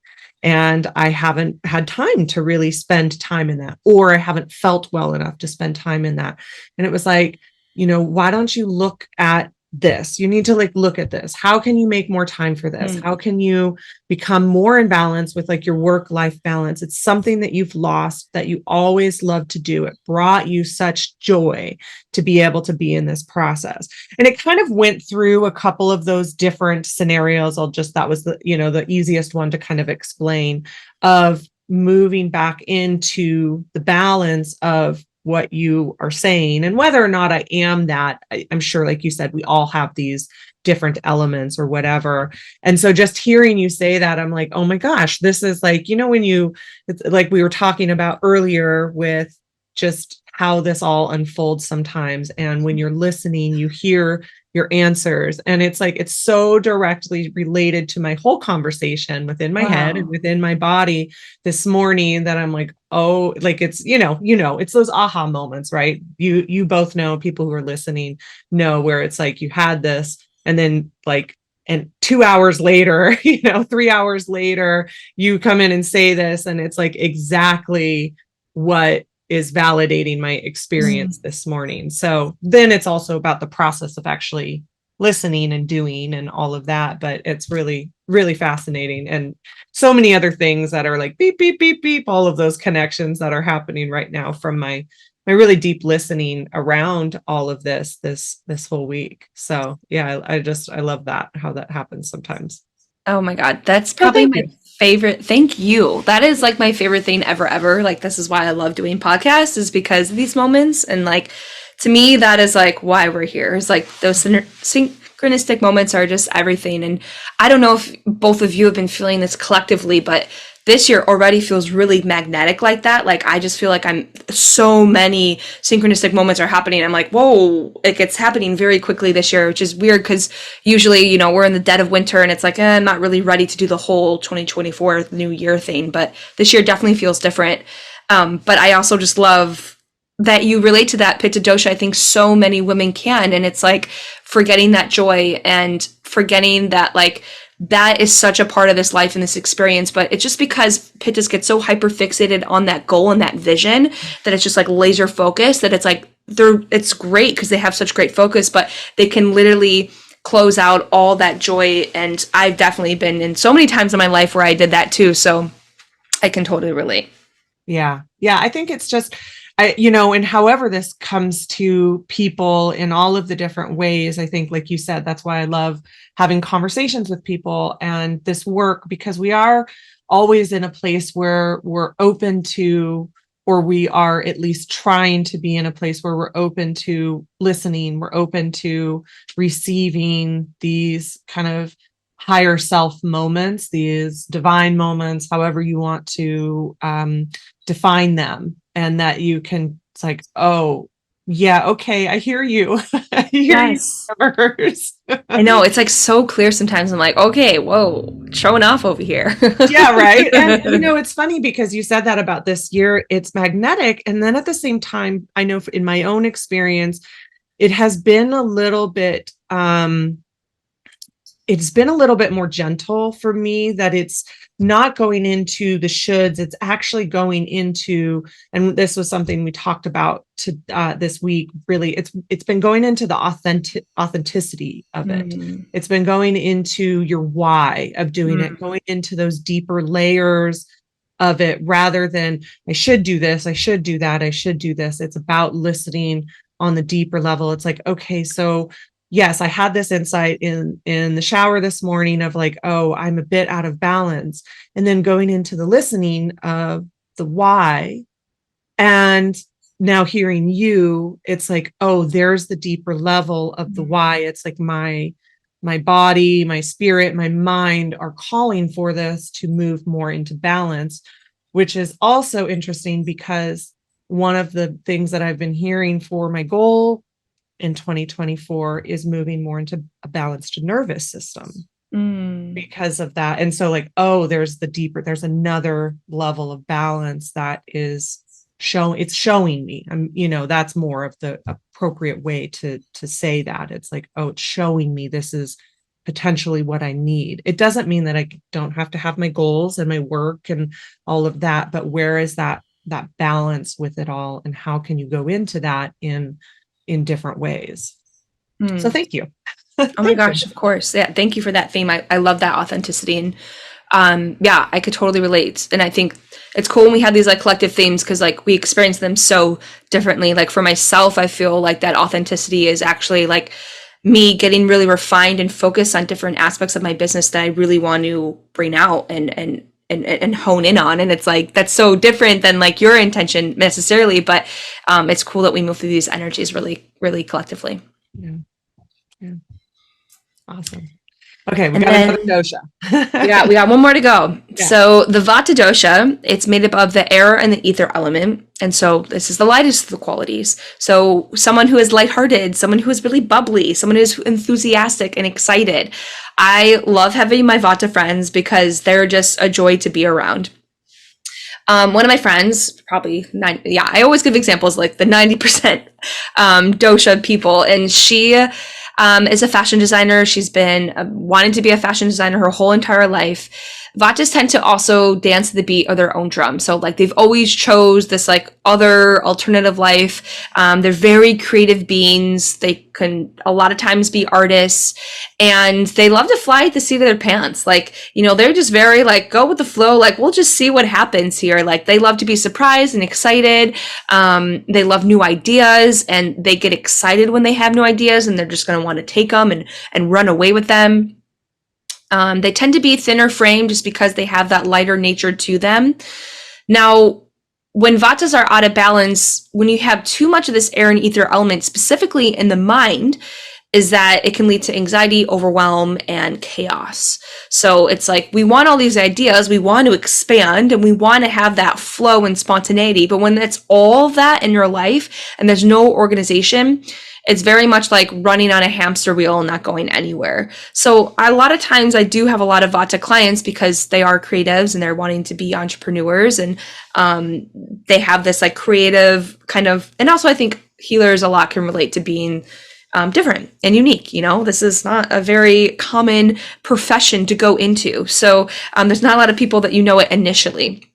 and I haven't had time to really spend time in that, or I haven't felt well enough to spend time in that. And it was like, why don't you look at this? You need to like look at this. How can you make more time for this? Mm. How can you become more in balance with like your work-life balance? It's something that you've lost that you always loved to do. It brought you such joy to be able to be in this process. And it kind of went through a couple of those different scenarios. That was the easiest one to kind of explain, of moving back into the balance of what you are saying, and whether or not I am that. I'm sure, like you said, we all have these different elements or whatever. And so just hearing you say that, I'm like, oh my gosh, this is like, it's like we were talking about earlier with just how this all unfolds sometimes. And when you're listening, you hear your answers. And it's like, it's so directly related to my whole conversation within my head and within my body this morning, that I'm like, oh, like it's, it's those aha moments, right? You both know, people who are listening know, where it's like you had this, and then like, and 2 hours later, 3 hours later, you come in and say this, and it's like exactly what is validating my experience this morning. So then it's also about the process of actually listening and doing and all of that. But it's really, really fascinating. And so many other things that are like beep, beep, beep, beep, all of those connections that are happening right now from my really deep listening around all of this whole week. So yeah, I love that, how that happens sometimes. Oh my God, that's Oh, probably thank my you. favorite. Thank you. That is like my favorite thing ever. Like, this is why I love doing podcasts, is because of these moments. And like, to me, that is like why we're here. It's like those synchronistic moments are just everything. And I don't know if both of you have been feeling this collectively, but this year already feels really magnetic like that. Like, I just feel like so many synchronistic moments are happening. I'm like, whoa, it's happening very quickly this year, which is weird, because usually, we're in the dead of winter and it's like, I'm not really ready to do the whole 2024 new year thing. But this year definitely feels different. But I also just love that you relate to that Pitta dosha. I think so many women can. And it's like forgetting that joy and forgetting that, like, that is such a part of this life and this experience. But it's just because Pittas get so hyper fixated on that goal and that vision, that it's just like laser focused, that it's like it's great because they have such great focus, but they can literally close out all that joy. And I've definitely been in so many times in my life where I did that too. So I can totally relate. Yeah. Yeah. I think it's just, and however this comes to people in all of the different ways, I think, like you said, that's why I love having conversations with people and this work, because we are always in a place where we're open to, or we are at least trying to be in a place where we're open to listening, we're open to receiving these kind of higher self moments, these divine moments, however you want to define them. And that you can, it's like, oh, yeah, okay, I hear you. I hear you. Yes. Members. I know, it's like so clear sometimes. I'm like, okay, whoa, showing off over here. Yeah, right. And it's funny because you said that about this year, it's magnetic. And then at the same time, I know in my own experience, it has been a little bit it's been a little bit more gentle for me, that it's not going into the shoulds. It's actually going into, and this was something we talked about this week, really, it's been going into the authenticity of it. It's been going into your why of doing it, going into those deeper layers of it, rather than I should do this, I should do that, I should do this. It's about listening on the deeper level. It's like, okay, so yes, I had this insight in the shower this morning of like, oh, I'm a bit out of balance. And then going into the listening of the why. And now hearing you, it's like, oh, there's the deeper level of the why. It's like my body, my spirit, my mind are calling for this to move more into balance, which is also interesting, because one of the things that I've been hearing for my goal in 2024 is moving more into a balanced nervous system because of that. And so like, oh, there's another level of balance that is showing me. That's more of the appropriate way to say that. It's like, oh, it's showing me this is potentially what I need. It doesn't mean that I don't have to have my goals and my work and all of that, but where is that balance with it all, and how can you go into that in different ways? So thank you. Oh my gosh, of course. Yeah, thank you for that theme. I love that authenticity. And yeah, I could totally relate. And I think it's cool when we have these like collective themes, because like we experience them so differently. Like for myself, I feel like that authenticity is actually like me getting really refined and focused on different aspects of my business that I really want to bring out and hone in on. And it's like, that's so different than like your intention necessarily, but it's cool that we move through these energies really, really collectively. Yeah. Yeah. Awesome. Okay, we got another dosha. We got one more to go. Yeah. So the Vata dosha, it's made up of the air and the ether element. And so this is the lightest of the qualities. So someone who is lighthearted, someone who is really bubbly, someone who is enthusiastic and excited. I love having my Vata friends because they're just a joy to be around. One of my friends, probably I always give examples like the 90% dosha people, and she is a fashion designer. She's been wanting to be a fashion designer her whole entire life. Vatas tend to also dance to the beat of their own drum. So like they've always chose this like other alternative life. They're very creative beings. They can a lot of times be artists, and they love to fly at the seat of their pants. Like, you know, they're just very like, go with the flow. Like, we'll just see what happens here. Like they love to be surprised and excited. They love new ideas, and they get excited when they have new ideas, and they're just going to want to take them and run away with them. They tend to be thinner framed just because they have that lighter nature to them. Now, when Vatas are out of balance, when you have too much of this air and ether element, specifically in the mind, is that it can lead to anxiety, overwhelm, and chaos. So it's like, we want all these ideas, we want to expand, and we want to have that flow and spontaneity. But when that's all that in your life and there's no organization, it's very much like running on a hamster wheel and not going anywhere. So a lot of times I do have a lot of Vata clients because they are creatives and they're wanting to be entrepreneurs, and they have this like creative kind of, and also I think healers a lot can relate to being different and unique. You know, this is not a very common profession to go into. So there's not a lot of people that you know it initially.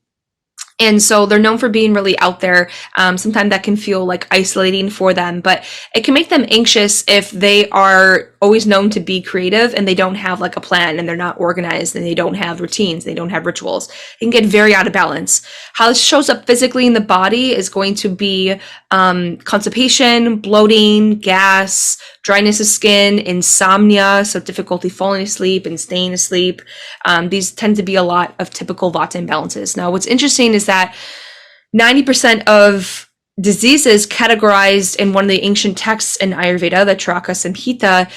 And so they're known for being really out there. Sometimes that can feel like isolating for them, but it can make them anxious if they are always known to be creative and they don't have like a plan, and they're not organized, and they don't have routines, they don't have rituals. It can get very out of balance. How this shows up physically in the body is going to be constipation, bloating, gas, dryness of skin, insomnia, so difficulty falling asleep and staying asleep. These tend to be a lot of typical Vata imbalances. Now, what's interesting is that 90% of diseases categorized in one of the ancient texts in Ayurveda, the Charaka Samhita,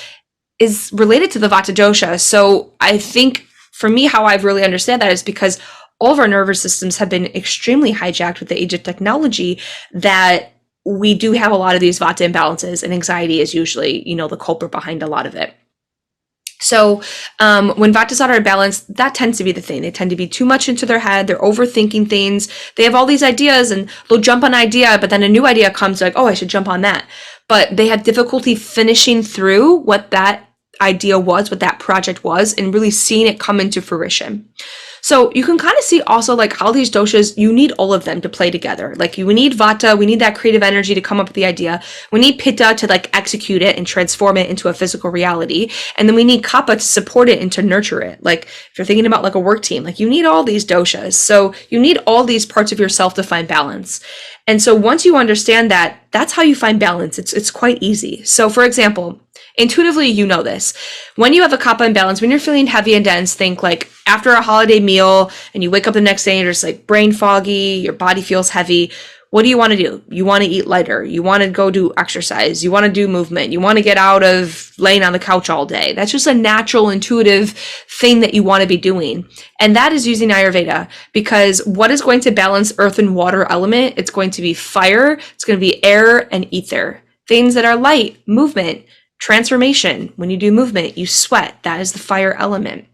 is related to the Vata dosha. So I think for me, how I've really understand that is because all of our nervous systems have been extremely hijacked with the age of technology, that we do have a lot of these Vata imbalances, and anxiety is usually, you know, the culprit behind a lot of it. So when Vatas are out of balance, that tends to be the thing. They tend to be too much into their head. They're overthinking things. They have all these ideas, and they'll jump on an idea, but then a new idea comes, like, oh, I should jump on that. But they have difficulty finishing through what that idea was, what that project was, and really seeing it come into fruition. So you can kind of see also like how these doshas, you need all of them to play together. Like we need Vata, we need that creative energy to come up with the idea. We need Pitta to like execute it and transform it into a physical reality. And then we need Kapha to support it and to nurture it. Like if you're thinking about like a work team, like you need all these doshas. So you need all these parts of yourself to find balance. And so once you understand that, that's how you find balance. It's quite easy. So for example, intuitively, you know this. When you have a Kapha imbalance, when you're feeling heavy and dense, think like after a holiday meal and you wake up the next day and you're just like brain foggy, your body feels heavy. What do you want to do? You want to eat lighter. You want to go do exercise. You want to do movement. You want to get out of laying on the couch all day. That's just a natural, intuitive thing that you want to be doing. And that is using Ayurveda, because what is going to balance earth and water element? It's going to be fire. It's going to be air and ether. Things that are light, movement, transformation. When you do movement, you sweat. That is the fire element.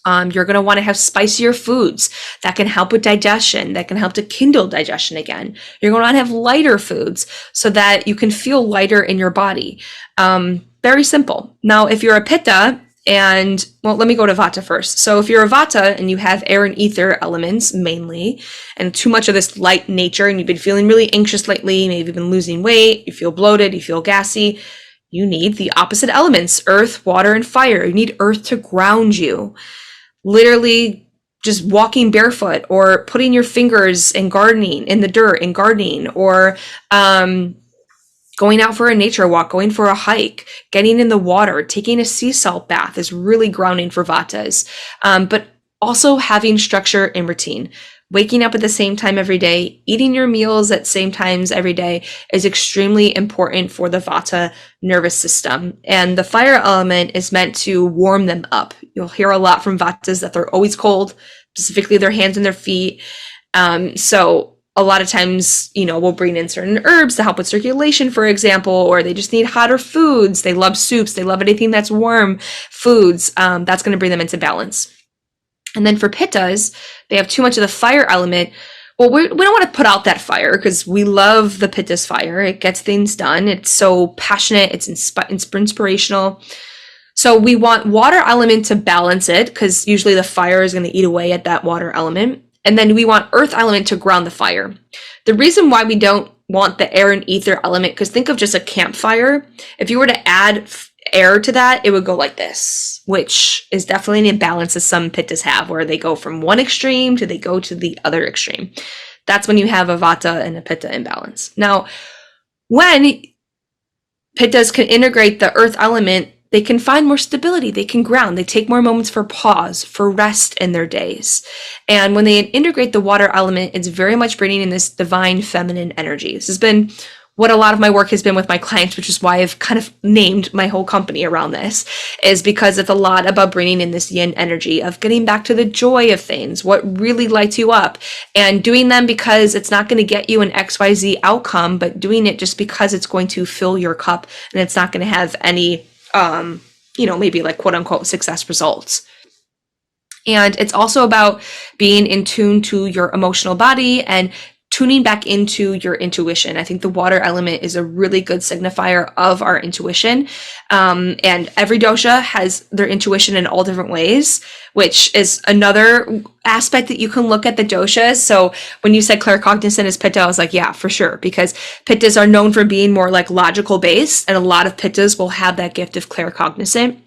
You're going to want to have spicier foods that can help with digestion, that can help to kindle digestion again. You're going to want to have lighter foods so that you can feel lighter in your body. Very simple. Now, if you're a Pitta And well, let me go to Vata first. So if you're a Vata and you have air and ether elements mainly, and too much of this light nature, and you've been feeling really anxious lately, maybe you've been losing weight, you feel bloated, you feel gassy, you need the opposite elements, earth, water, and fire. You need earth to ground you. Literally just walking barefoot or putting your fingers in gardening, in the dirt, in gardening, or going out for a nature walk, going for a hike, getting in the water, taking a sea salt bath is really grounding for Vatas. But also having structure and routine. Waking up at the same time every day, eating your meals at same times every day is extremely important for the Vata nervous system. And the fire element is meant to warm them up. You'll hear a lot from Vatas that they're always cold, specifically their hands and their feet. So a lot of times, we'll bring in certain herbs to help with circulation, for example, or they just need hotter foods. They love soups. They love anything that's warm foods. That's going to bring them into balance. And then for Pittas, they have too much of the fire element. Well, we don't want to put out that fire because we love the Pittas fire. It gets things done. It's so passionate. It's inspirational. So we want water element to balance it because usually the fire is going to eat away at that water element. And then we want earth element to ground the fire. The reason why we don't want the air and ether element, because think of just a campfire. If you were to add air to that, it would go like this, which is definitely an imbalance that some Pittas have, where they go from one extreme to they go to the other extreme. That's when you have a Vata and a Pitta imbalance. Now, when Pittas can integrate the earth element, they can find more stability, they can ground, they take more moments for pause, for rest in their days. And when they integrate the water element, it's very much bringing in this divine feminine energy. This has been what a lot of my work has been with my clients, which is why I've kind of named my whole company around this, is because it's a lot about bringing in this yin energy of getting back to the joy of things, what really lights you up, and doing them because it's not going to get you an XYZ outcome, but doing it just because it's going to fill your cup and it's not going to have any, maybe like quote unquote success results. And it's also about being in tune to your emotional body and tuning back into your intuition. I think the water element is a really good signifier of our intuition. And every dosha has their intuition in all different ways, which is another aspect that you can look at the doshas. So when you said claircognizant is Pitta, I was like, yeah, for sure. Because Pittas are known for being more like logical based, and a lot of Pittas will have that gift of claircognizant.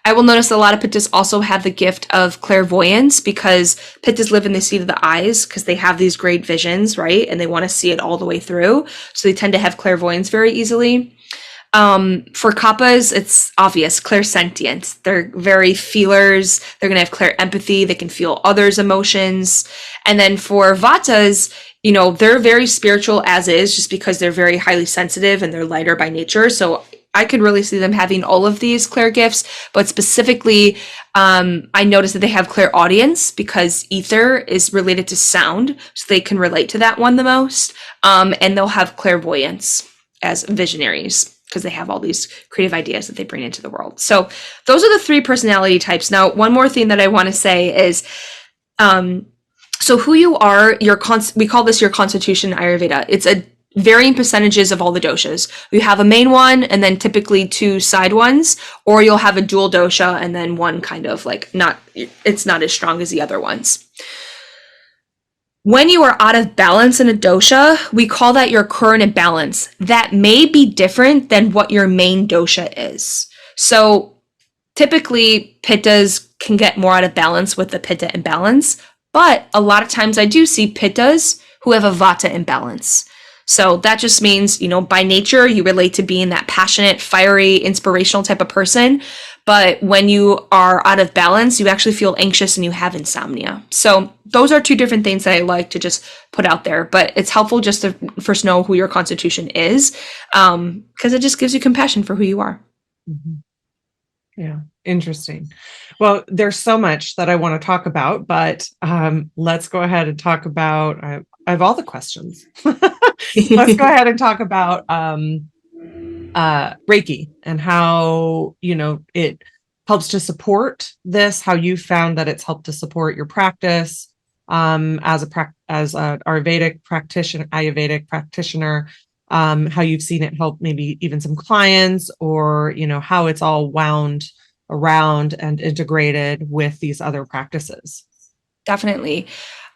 I will notice a lot of Pittas also have the gift of clairvoyance because Pittas live in the seat of the eyes because they have these great visions, right? And they want to see it all the way through. So they tend to have clairvoyance very easily. For Kappas, it's obvious, clairsentient. They're very feelers. They're going to have clear empathy. They can feel others' emotions. And then for Vatas, they're very spiritual as is just because they're very highly sensitive and they're lighter by nature. So I could really see them having all of these clair gifts, but specifically, I noticed that they have clairaudience because ether is related to sound, so they can relate to that one the most. And they'll have clairvoyance as visionaries because they have all these creative ideas that they bring into the world. So those are the three personality types. Now, one more thing that I want to say is, so who you are, we call this your constitution in Ayurveda. It's a varying percentages of all the doshas. You have a main one and then typically two side ones, or you'll have a dual dosha and then one kind of like it's not as strong as the other ones. When you are out of balance in a dosha, we call that your current imbalance. That may be different than what your main dosha is. So typically Pittas can get more out of balance with the Pitta imbalance, but a lot of times I do see Pittas who have a Vata imbalance. So that just means, by nature, you relate to being that passionate, fiery, inspirational type of person. But when you are out of balance, you actually feel anxious and you have insomnia. So those are two different things that I like to just put out there. But it's helpful just to first know who your constitution is, because it just gives you compassion for who you are. Mm-hmm. Yeah. Interesting. Well, there's so much that I want to talk about, but let's go ahead and talk about, I have all the questions. Let's go ahead and talk about Reiki and how, it helps to support this, how you found that it's helped to support your practice as an Ayurvedic practitioner, how you've seen it help maybe even some clients, or, how it's all wound around and integrated with these other practices. Definitely.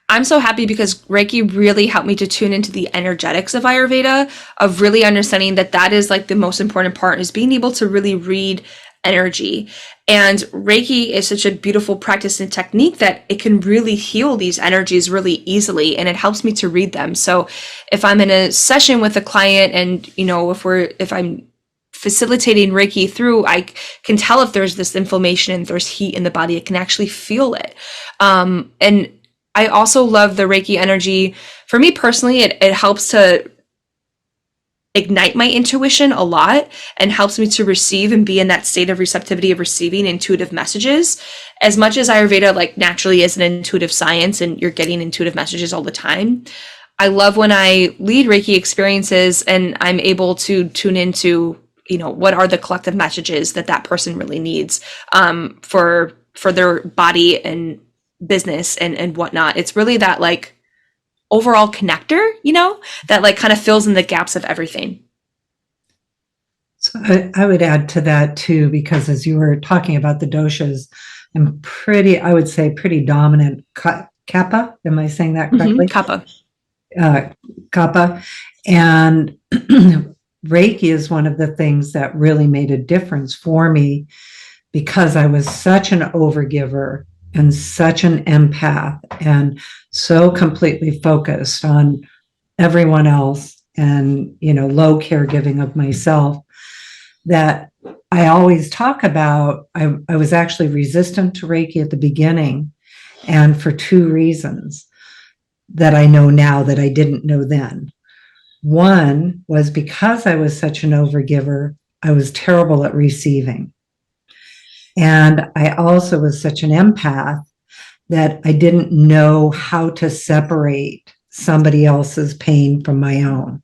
I'm so happy because Reiki really helped me to tune into the energetics of Ayurveda, of really understanding that that is like the most important part, is being able to really read energy. And Reiki is such a beautiful practice and technique that it can really heal these energies really easily, and it helps me to read them. So if I'm in a session with a client and, if I'm facilitating Reiki through, I can tell if there's this inflammation and there's heat in the body. I can actually feel it. And I also love the Reiki energy. For me personally, it helps to ignite my intuition a lot and helps me to receive and be in that state of receptivity of receiving intuitive messages. As much as Ayurveda like naturally is an intuitive science and you're getting intuitive messages all the time, I love when I lead Reiki experiences and I'm able to tune into, what are the collective messages that that person really needs for their body and business and whatnot. It's really that like overall connector, that like kind of fills in the gaps of everything. So I would add to that too, because as you were talking about the doshas, I would say pretty dominant kappa. Am I saying that correctly? Kappa. Kappa. And Reiki is one of the things that really made a difference for me because I was such an overgiver and such an empath and so completely focused on everyone else and, low caregiving of myself, that I always talk about, I was actually resistant to Reiki at the beginning, and for two reasons that I know now that I didn't know then. One was because I was such an overgiver, I was terrible at receiving. And I also was such an empath that I didn't know how to separate somebody else's pain from my own.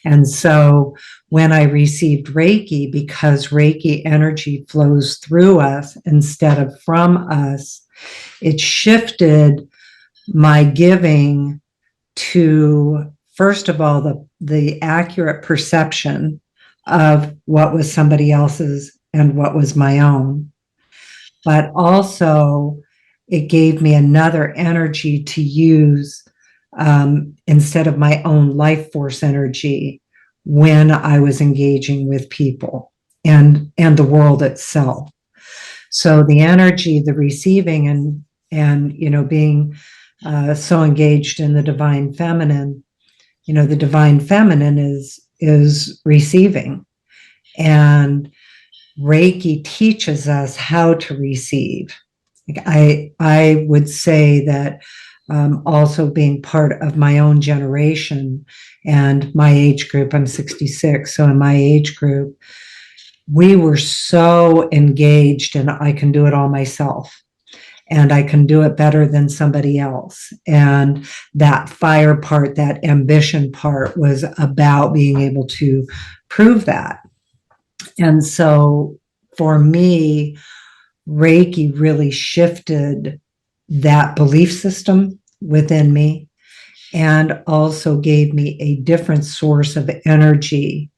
And so when I received Reiki, because Reiki energy flows through us instead of from us, it shifted my giving to, first of all, the accurate perception of what was somebody else's and what was my own. But also, it gave me another energy to use instead of my own life force energy when I was engaging with people and the world itself. So the energy, the receiving, and being so engaged in the divine feminine. The divine feminine is receiving, and Reiki teaches us how to receive. I would say that also being part of my own generation and my age group, I'm 66, so in my age group, we were so engaged and I can do it all myself. And I can do it better than somebody else. And that fire part, that ambition part was about being able to prove that. And so for me, Reiki really shifted that belief system within me and also gave me a different source of energy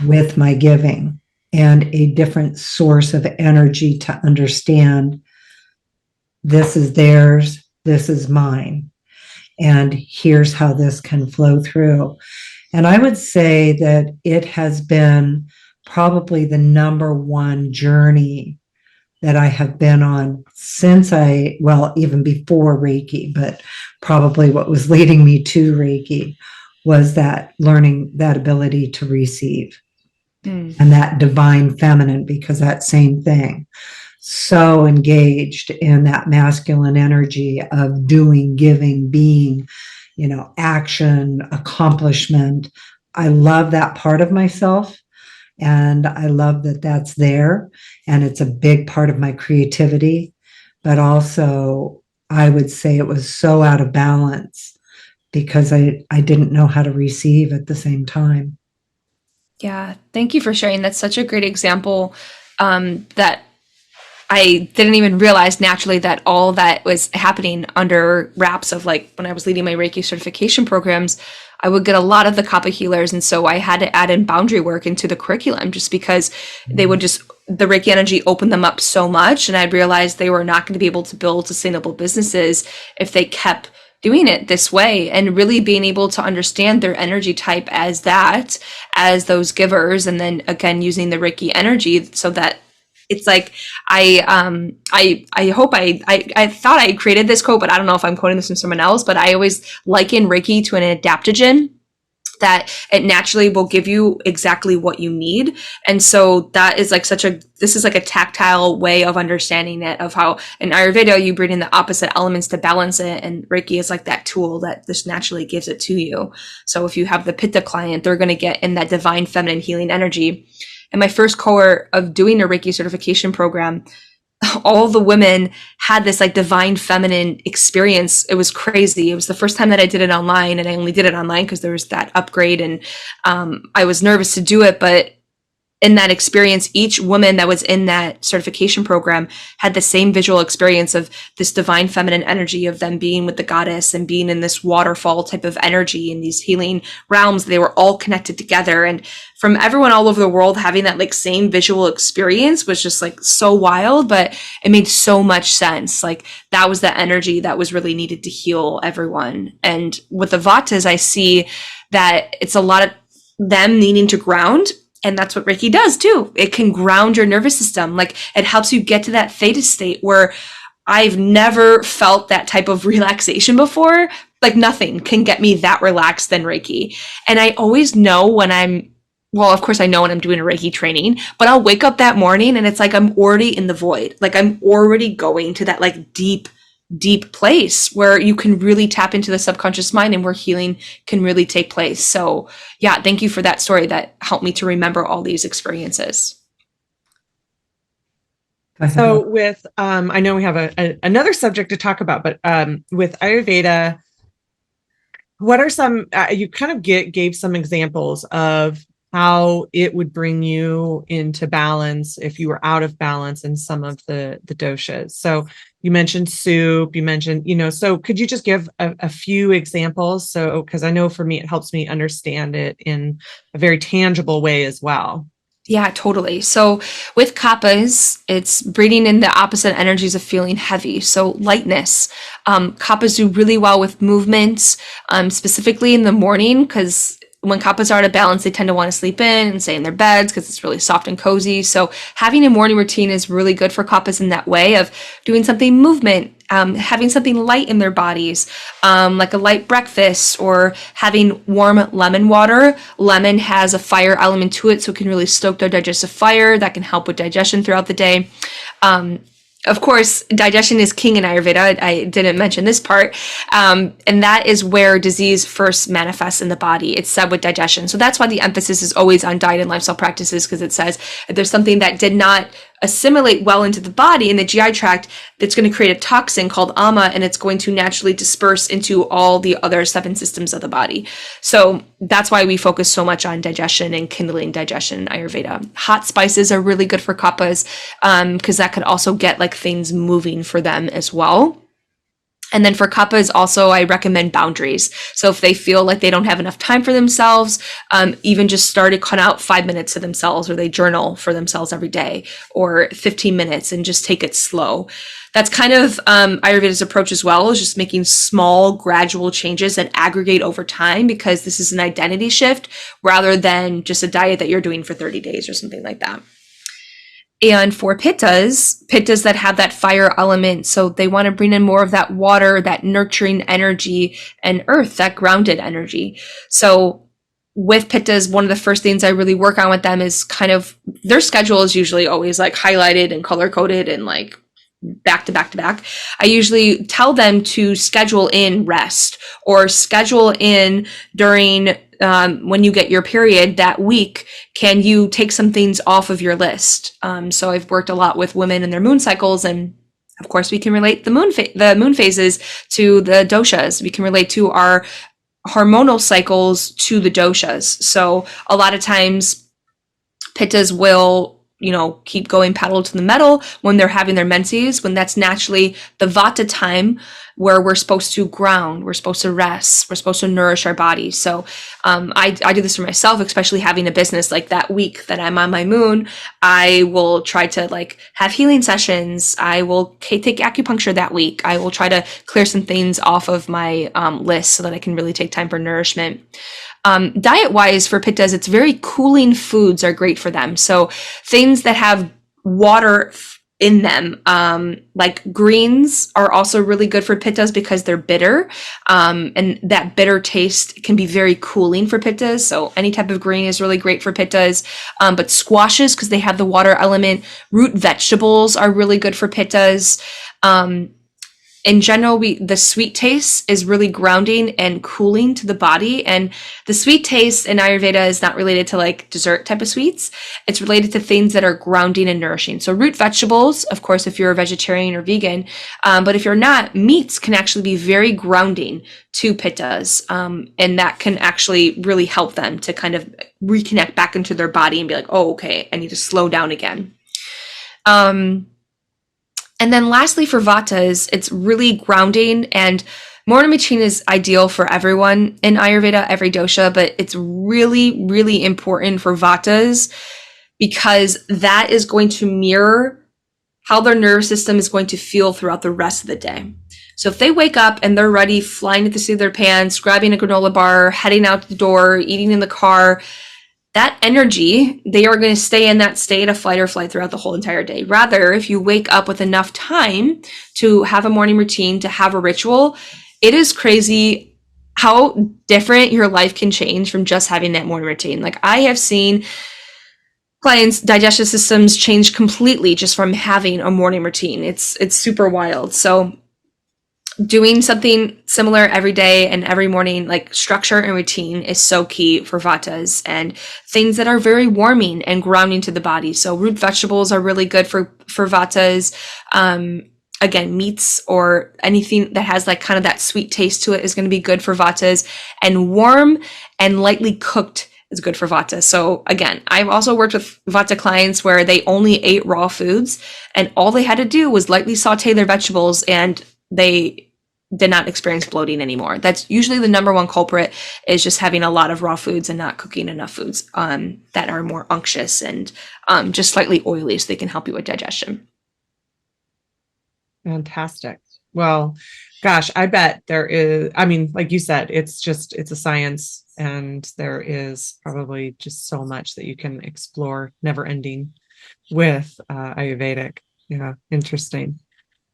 with my giving and a different source of energy to understand this is theirs, this is mine, and here's how this can flow through. And I would say that it has been probably the number one journey that I have been on since even before Reiki, but probably what was leading me to Reiki was that learning that ability to receive and that divine feminine, because that same thing. So engaged in that masculine energy of doing, giving, being, action, accomplishment. I love that part of myself. And I love that that's there. And it's a big part of my creativity. But also, I would say it was so out of balance because I didn't know how to receive at the same time. Yeah. Thank you for sharing. That's such a great example that I didn't even realize naturally that all that was happening under wraps of like when I was leading my Reiki certification programs, I would get a lot of the Kappa healers. And so I had to add in boundary work into the curriculum just because they would just, the Reiki energy opened them up so much. And I realized they were not going to be able to build sustainable businesses if they kept doing it this way, and really being able to understand their energy type as that, as those givers. And then again, using the Reiki energy so that it's like, I hope I thought I created this quote, but I don't know if I'm quoting this from someone else, but I always liken Reiki to an adaptogen, that it naturally will give you exactly what you need. And so that is like this is like a tactile way of understanding it, of how in Ayurveda, you bring in the opposite elements to balance it. And Reiki is like that tool that just naturally gives it to you. So if you have the Pitta client, they're going to get in that divine feminine healing energy. And my first cohort of doing a Reiki certification program, all the women had this like divine feminine experience. It was crazy. It was the first time that I did it online, and I only did it online because there was that upgrade, and I was nervous to do it. But in that experience, each woman that was in that certification program had the same visual experience of this divine feminine energy of them being with the goddess and being in this waterfall type of energy in these healing realms. They were all connected together, and from everyone all over the world having that like same visual experience was just like so wild, but it made so much sense. Like that was the energy that was really needed to heal everyone. And with the Vatas, I see that it's a lot of them needing to ground. And that's what Reiki does too. It can ground your nervous system. Like it helps you get to that theta state where I've never felt that type of relaxation before. Like nothing can get me that relaxed than Reiki. And I always know when of course I know when I'm doing a Reiki training, but I'll wake up that morning and it's like I'm already in the void. Like I'm already going to that like deep place where you can really tap into the subconscious mind and where healing can really take place. So yeah, thank you for that story that helped me to remember all these experiences. So with, I know we have another subject to talk about, but with Ayurveda, what are some, you kind of gave some examples of how it would bring you into balance if you were out of balance in some of the doshas. So you mentioned soup, you mentioned, so could you just give a few examples? So, because I know for me, it helps me understand it in a very tangible way as well. Yeah, totally. So with kappas, it's bringing in the opposite energies of feeling heavy. So lightness. Kappas do really well with movements, specifically in the morning, because when kappas are out of balance, they tend to want to sleep in and stay in their beds because it's really soft and cozy. So having a morning routine is really good for kappas in that way of doing something movement, having something light in their bodies, like a light breakfast, or having warm lemon water. Lemon has a fire element to it, so it can really stoke their digestive fire. That can help with digestion throughout the day. Of course, digestion is king in Ayurveda. I didn't mention this part. And that is where disease first manifests in the body. It's said with digestion. So that's why the emphasis is always on diet and lifestyle practices, because it says if there's something that did not assimilate well into the body, in the GI tract, that's going to create a toxin called ama, and it's going to naturally disperse into all the other 7 systems of the body. So that's why we focus so much on digestion and kindling digestion in Ayurveda. Hot spices are really good for kappas, because that could also get like things moving for them as well. And then for kappas also, I recommend boundaries. So if they feel like they don't have enough time for themselves, even just start to cut out 5 minutes to themselves, or they journal for themselves every day, or 15 minutes, and just take it slow. That's kind of Ayurveda's approach as well, is just making small, gradual changes that aggregate over time, because this is an identity shift rather than just a diet that you're doing for 30 days or something like that. And for pittas that have that fire element, so they want to bring in more of that water, that nurturing energy, and earth, that grounded energy. So with pittas, one of the first things I really work on with them is kind of, their schedule is usually always like highlighted and color coded and like back to back to back. I usually tell them to schedule in rest, or schedule in during when you get your period that week, can you take some things off of your list? So I've worked a lot with women and their moon cycles, and of course we can relate the moon phases to the doshas. We can relate to our hormonal cycles to the doshas. So a lot of times pittas will keep going pedal to the metal when they're having their menses, when that's naturally the Vata time where we're supposed to ground, we're supposed to rest, we're supposed to nourish our body. So I do this for myself, especially having a business. Like that week that I'm on my moon, I will try to like have healing sessions. I will take acupuncture that week. I will try to clear some things off of my list so that I can really take time for nourishment. Diet wise for pittas, it's very cooling foods are great for them. So things that have water in them, like greens are also really good for pittas because they're bitter. And that bitter taste can be very cooling for pittas. So any type of green is really great for pittas. But squashes, because they have the water element, root vegetables are really good for pittas. In general, the sweet taste is really grounding and cooling to the body. And the sweet taste in Ayurveda is not related to like dessert type of sweets. It's related to things that are grounding and nourishing. So root vegetables, of course, if you're a vegetarian or vegan, but if you're not, meats can actually be very grounding to pittas. And that can actually really help them to kind of reconnect back into their body and be like, oh, okay, I need to slow down again. And then lastly, for Vatas, it's really grounding, and morning routine is ideal for everyone in Ayurveda, every dosha, but it's really, really important for Vatas because that is going to mirror how their nervous system is going to feel throughout the rest of the day. So if they wake up and they're ready, flying at the seat of their pants, grabbing a granola bar, heading out the door, eating in the car, that energy, they are going to stay in that state of fight or flight throughout the whole entire day. Rather, if you wake up with enough time to have a morning routine, to have a ritual, it is crazy how different your life can change from just having that morning routine. Like I have seen clients' digestive systems change completely just from having a morning routine. It's super wild. So doing something similar every day and every morning, like structure and routine, is so key for Vatas, and things that are very warming and grounding to the body. So root vegetables are really good for Vatas. Again, meats or anything that has like kind of that sweet taste to it is going to be good for Vatas, and warm and lightly cooked is good for Vata. So again, I've also worked with Vata clients where they only ate raw foods and all they had to do was lightly saute their vegetables and they did not experience bloating anymore. That's usually the number one culprit, is just having a lot of raw foods and not cooking enough foods that are more unctuous and just slightly oily, so they can help you with digestion. Fantastic. Well, gosh, I bet there is, I mean, like you said, it's a science, and there is probably just so much that you can explore, never ending, with Ayurvedic. Yeah, interesting.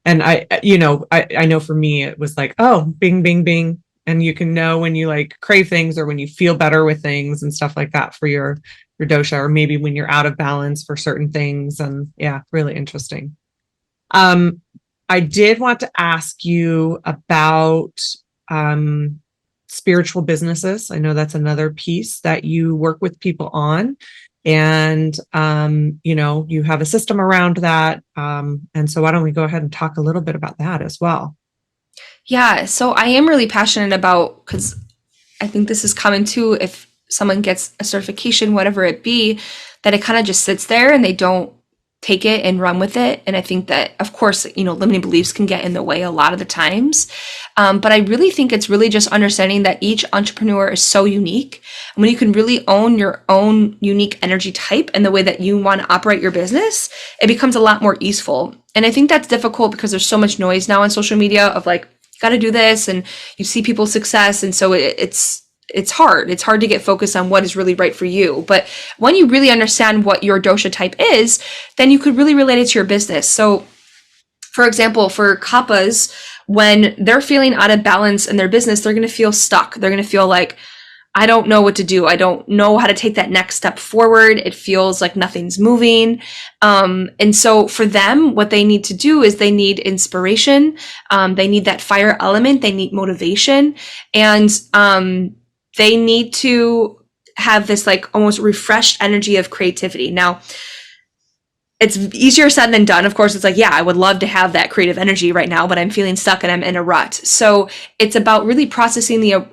And I know for me, it was like, oh, bing, bing, bing. And you can know when you like crave things or when you feel better with things and stuff like that for your dosha, or maybe when you're out of balance for certain things. And yeah, really interesting. I did want to ask you about spiritual businesses. I know that's another piece that you work with people on. And, you have a system around that. And so why don't we go ahead and talk a little bit about that as well? Yeah, so I am really passionate about, because I think this is common too, if someone gets a certification, whatever it be, that it kind of just sits there and they don't take it and run with it. And I think that, of course, limiting beliefs can get in the way a lot of the times. But I really think it's really just understanding that each entrepreneur is so unique. And when you can really own your own unique energy type and the way that you want to operate your business, it becomes a lot more easeful. And I think that's difficult because there's so much noise now on social media of like, you got to do this, and you see people's success. And so it's hard. It's hard to get focused on what is really right for you. But when you really understand what your dosha type is, then you could really relate it to your business. So for example, for kappas, when they're feeling out of balance in their business, they're going to feel stuck. They're going to feel like, I don't know what to do. I don't know how to take that next step forward. It feels like nothing's moving. And so for them, what they need to do is they need inspiration. They need that fire element. They need motivation. And they need to have this like almost refreshed energy of creativity. Now, it's easier said than done. Of course, it's like, yeah, I would love to have that creative energy right now, but I'm feeling stuck and I'm in a rut. So it's about really processing the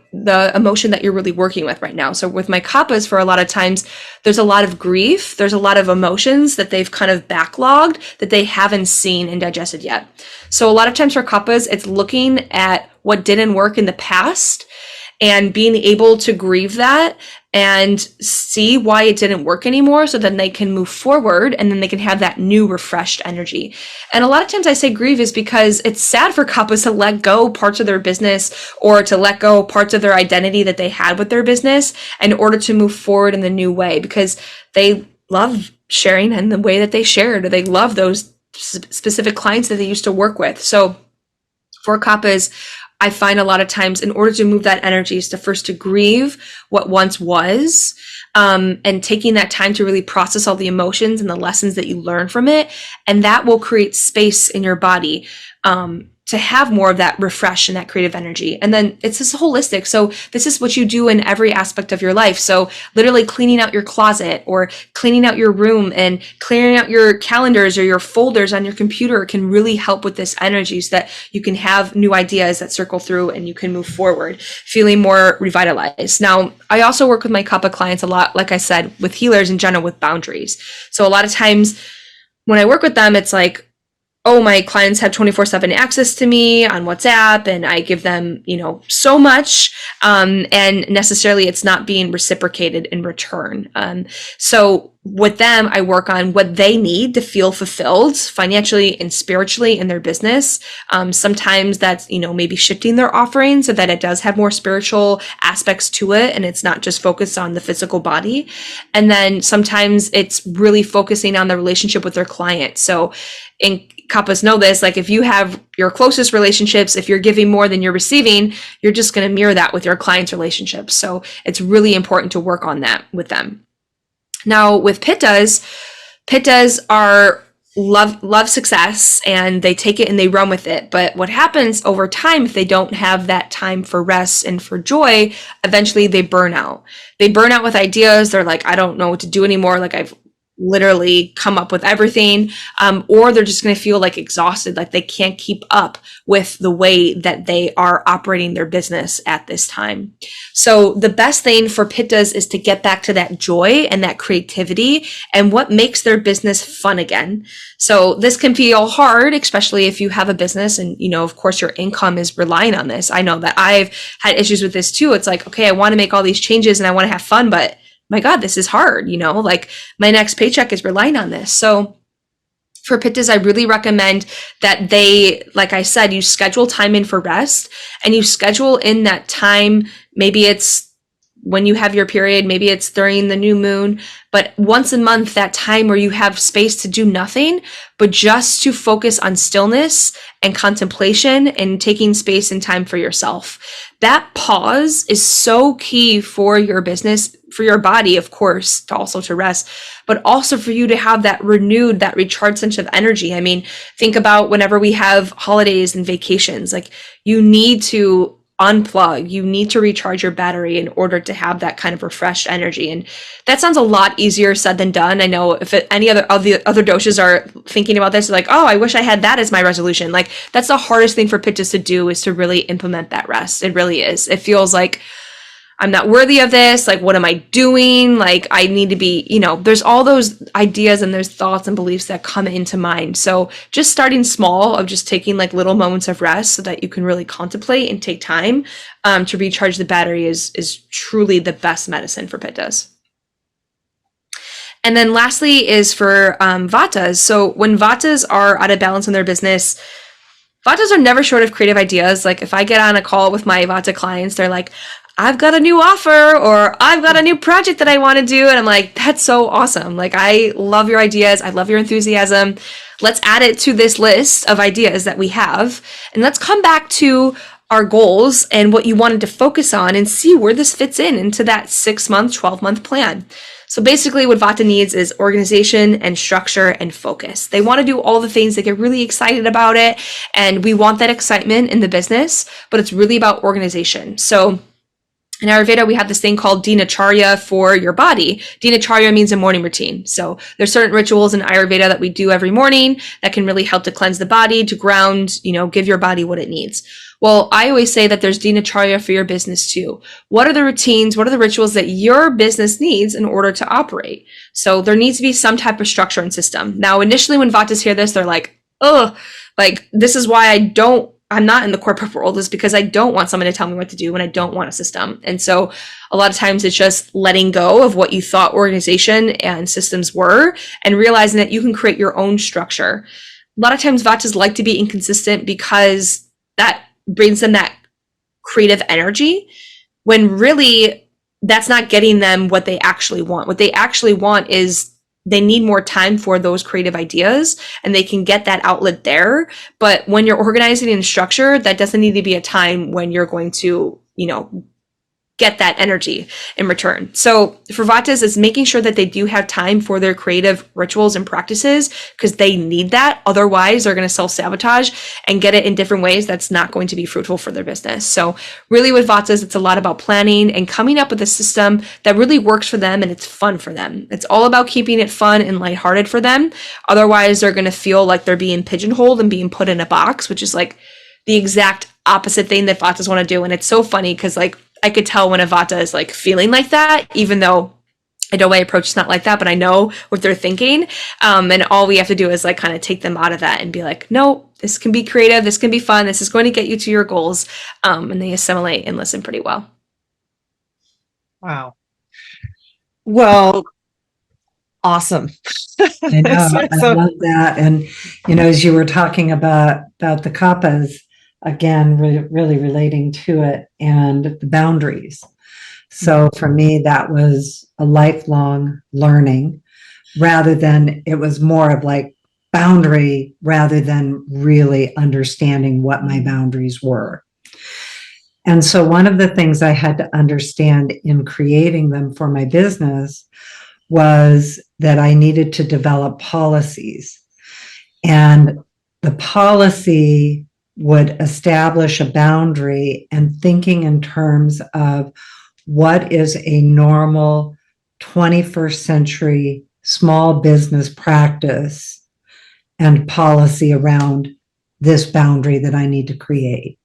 emotion that you're really working with right now. So with my kappas, for a lot of times, there's a lot of grief. There's a lot of emotions that they've kind of backlogged that they haven't seen and digested yet. So a lot of times for kappas, it's looking at what didn't work in the past and being able to grieve that and see why it didn't work anymore, so then they can move forward and then they can have that new refreshed energy. And a lot of times I say grieve is because it's sad for kappas to let go parts of their business or to let go parts of their identity that they had with their business in order to move forward in the new way, because they love sharing in the way that they shared, or they love those specific clients that they used to work with. So for kappas, I find a lot of times in order to move that energy is to first to grieve what once was, and taking that time to really process all the emotions and the lessons that you learn from it. And that will create space in your body, to have more of that refresh and that creative energy. And then it's just holistic. So this is what you do in every aspect of your life. So literally cleaning out your closet or cleaning out your room and clearing out your calendars or your folders on your computer can really help with this energy, so that you can have new ideas that circle through and you can move forward feeling more revitalized. Now, I also work with my kappa clients a lot, like I said, with healers in general, with boundaries. So a lot of times when I work with them, it's like, oh, my clients have 24/7 access to me on WhatsApp and I give them, so much, and necessarily it's not being reciprocated in return. So with them, I work on what they need to feel fulfilled financially and spiritually in their business. Sometimes that's, maybe shifting their offering so that it does have more spiritual aspects to it and it's not just focused on the physical body. And then sometimes it's really focusing on the relationship with their client. So in kappas know this, like if you have your closest relationships, if you're giving more than you're receiving, you're just going to mirror that with your clients' relationships. So it's really important to work on that with them. Now with pittas are love success and they take it and they run with it. But what happens over time, if they don't have that time for rest and for joy, eventually they burn out. They burn out with ideas. They're like, I don't know what to do anymore. Like I've literally come up with everything, or they're just going to feel like exhausted, like they can't keep up with the way that they are operating their business at this time. So the best thing for pittas is to get back to that joy and that creativity and what makes their business fun again. So this can feel hard, especially if you have a business and, of course your income is relying on this. I know that I've had issues with this too. It's like, okay, I want to make all these changes and I want to have fun, but my God, this is hard, like my next paycheck is relying on this. So for pittas, I really recommend that they, like I said, you schedule time in for rest and you schedule in that time. Maybe it's when you have your period, maybe it's during the new moon, but once a month, that time where you have space to do nothing, but just to focus on stillness and contemplation and taking space and time for yourself. That pause is so key for your business, for your body, of course, to rest, but also for you to have that renewed, that recharged sense of energy. I mean, think about whenever we have holidays and vacations, like you need to unplug, you need to recharge your battery in order to have that kind of refreshed energy. And that sounds a lot easier said than done. I know if any other of the other doshas are thinking about this, like, oh, I wish I had that as my resolution. Like that's the hardest thing for pittas to do, is to really implement that rest. It really is. It feels like I'm not worthy of this. Like, what am I doing? Like, I need to be, there's all those ideas and there's thoughts and beliefs that come into mind. So just starting small, of just taking like little moments of rest so that you can really contemplate and take time to recharge the battery is truly the best medicine for pittas. And then lastly is for vatas. So when vatas are out of balance in their business, vatas are never short of creative ideas. Like if I get on a call with my vata clients, they're like, I've got a new offer, or I've got a new project that I want to do. And I'm like, that's so awesome. Like, I love your ideas. I love your enthusiasm. Let's add it to this list of ideas that we have. And let's come back to our goals and what you wanted to focus on and see where this fits into that 6-month, 12-month plan. So basically what Vata needs is organization and structure and focus. They want to do all the things, they get really excited about it. And we want that excitement in the business, but it's really about organization. So In Ayurveda, we have this thing called dinacharya for your body. Dinacharya means a morning routine. So there's certain rituals in Ayurveda that we do every morning that can really help to cleanse the body, to ground, give your body what it needs. Well, I always say that there's dinacharya for your business too. What are the routines? What are the rituals that your business needs in order to operate? So there needs to be some type of structure and system. Now, initially when Vatas hear this, they're like, oh, like this is why I'm not in the corporate world, is because I don't want someone to tell me what to do and I don't want a system. And so a lot of times it's just letting go of what you thought organization and systems were and realizing that you can create your own structure. A lot of times Vatas like to be inconsistent because that brings them that creative energy, when really that's not getting them what they actually want. What they actually want is they need more time for those creative ideas, and they can get that outlet there. But when you're organizing in structure, that doesn't need to be a time when you're going to, get that energy in return. So for Vatas, it's making sure that they do have time for their creative rituals and practices, because they need that. Otherwise, they're going to self-sabotage and get it in different ways that's not going to be fruitful for their business. So really with Vatas, it's a lot about planning and coming up with a system that really works for them and it's fun for them. It's all about keeping it fun and lighthearted for them. Otherwise, they're going to feel like they're being pigeonholed and being put in a box, which is like the exact opposite thing that Vatas want to do. And it's so funny because I could tell when a Vata is feeling like that, even though I know my approach is not like that, but I know what they're thinking. And all we have to do is kind of take them out of that and be like, no, this can be creative. This can be fun. This is going to get you to your goals. And they assimilate and listen pretty well. Wow. Well, awesome. I know, I love that. And, as you were talking about the kappas, again, really relating to it and the boundaries. So for me, that was a lifelong learning, rather than, it was more of boundary rather than really understanding what my boundaries were. And so one of the things I had to understand in creating them for my business was that I needed to develop policies. And the policy would establish a boundary, and thinking in terms of what is a normal 21st century small business practice and policy around this boundary that I need to create.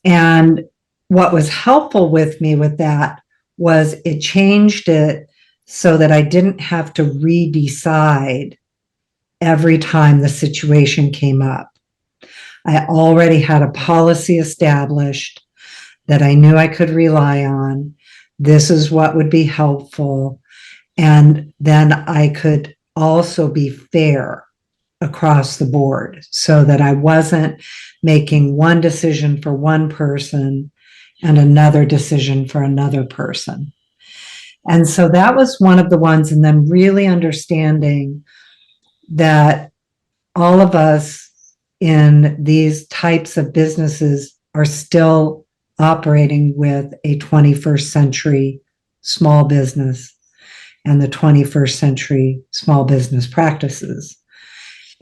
And what was helpful with me with that was it changed it so that I didn't have to redecide every time the situation came up. I already had a policy established that I knew I could rely on. This is what would be helpful. And then I could also be fair across the board, so that I wasn't making one decision for one person and another decision for another person. And so that was one of the ones. And then really understanding that all of us in these types of businesses are still operating with a 21st century small business and the 21st century small business practices.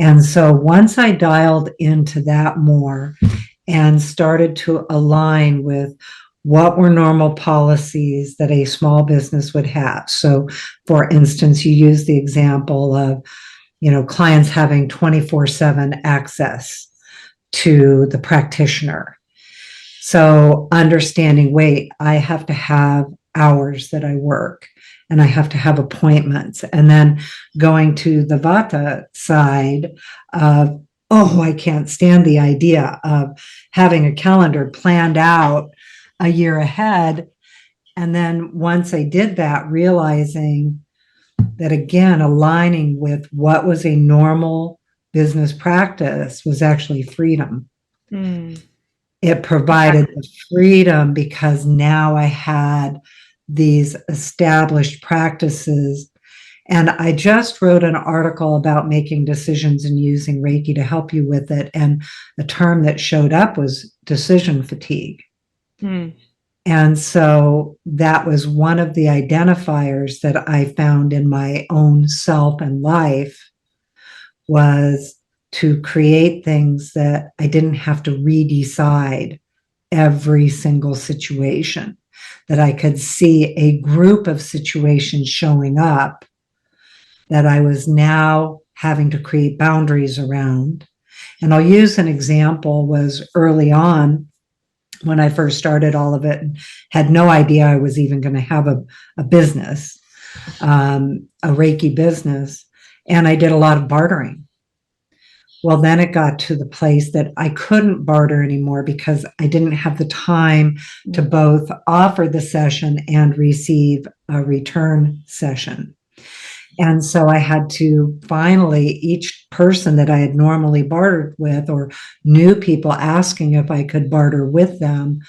And so once I dialed into that more and started to align with what were normal policies that a small business would have. So for instance, you use the example of clients having 24/7 access to the practitioner. So understanding, wait, I have to have hours that I work, and I have to have appointments. And then going to the Vata side of, I can't stand the idea of having a calendar planned out a year ahead. And then once I did that, realizing that, again, aligning with what was a normal business practice was actually freedom. It provided the freedom because now I had these established practices. And I just wrote an article about making decisions and using Reiki to help you with it. And the term that showed up was decision fatigue. And so that was one of the identifiers that I found in my own self and life, was to create things that I didn't have to redecide every single situation. that I could see a group of situations showing up that I was now having to create boundaries around. And I'll use an example was early on when I first started all of it and had no idea I was even going to have a business, a Reiki business. And I did a lot of bartering. Well, then it got to the place that I couldn't barter anymore because I didn't have the time to both offer the session and receive a return session. And so I had to finally, each person that I had normally bartered with or new people asking if I could barter with them,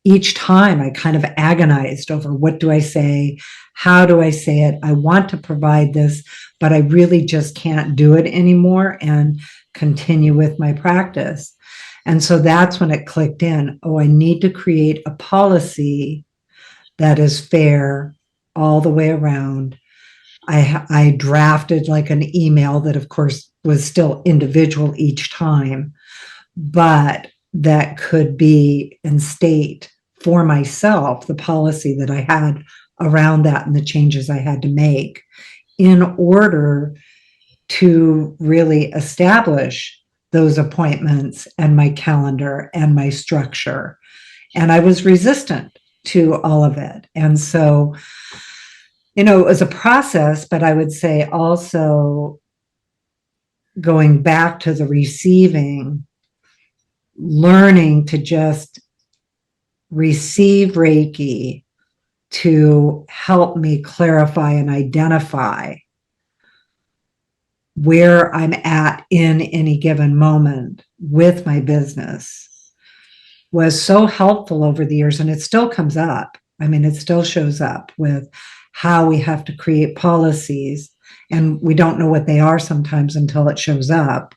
each time I kind of agonized over what do I say? How do I say it? I want to provide this, but I really just can't do it anymore and continue with my practice. And so that's when it clicked in. Oh, I need to create a policy that is fair all the way around. I drafted like an email that, of course, was still individual each time, but that could be and state for myself the policy that I had around that and the changes I had to make in order to really establish those appointments and my calendar and my structure. And I was resistant to all of it. And so, it was a process, but I would say also going back to the receiving, learning to just receive Reiki to help me clarify and identify where I'm at in any given moment with my business was so helpful over the years. And it still comes up. I mean, it still shows up with how we have to create policies, and we don't know what they are sometimes until it shows up,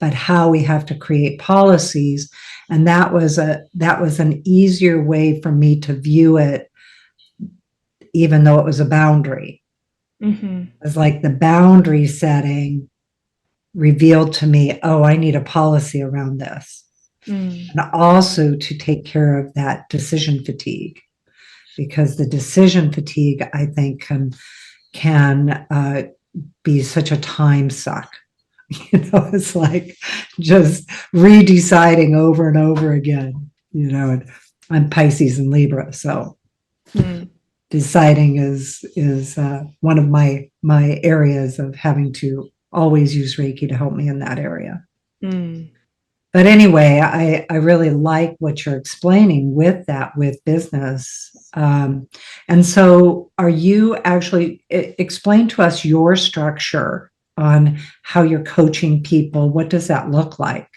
but how we have to create policies. And that was an easier way for me to view it, even though it was a boundary. Mm-hmm. It was like the boundary setting revealed to me, oh, I need a policy around this. And also to take care of that decision fatigue, because the decision fatigue, I think, can be such a time suck. It's like just redeciding over and over again. And I'm Pisces and Libra, so deciding is one of my areas of having to always use Reiki to help me in that area. But anyway, I really like what you're explaining with business. And so are you actually, explain to us your structure on how you're coaching people. What does that look like?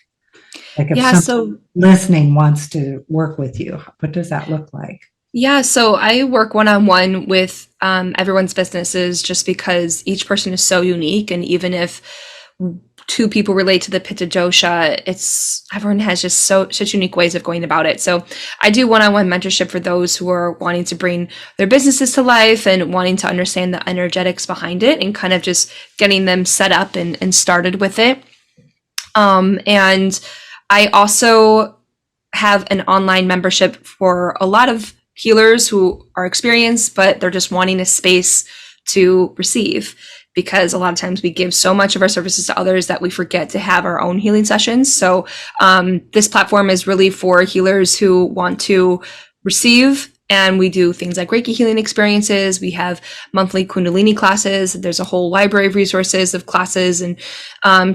Like if someone listening wants to work with you, what does that look like? Yeah, so I work one-on-one with everyone's businesses just because each person is so unique. And even if two people relate to the Pitta dosha, everyone has just such unique ways of going about it. So I do one-on-one mentorship for those who are wanting to bring their businesses to life and wanting to understand the energetics behind it and kind of just getting them set up and started with it. And I also have an online membership for a lot of healers who are experienced, but they're just wanting a space to receive, because a lot of times we give so much of our services to others that we forget to have our own healing sessions. So this platform is really for healers who want to receive. And we do things like Reiki healing experiences. We have monthly Kundalini classes. There's a whole library of resources of classes and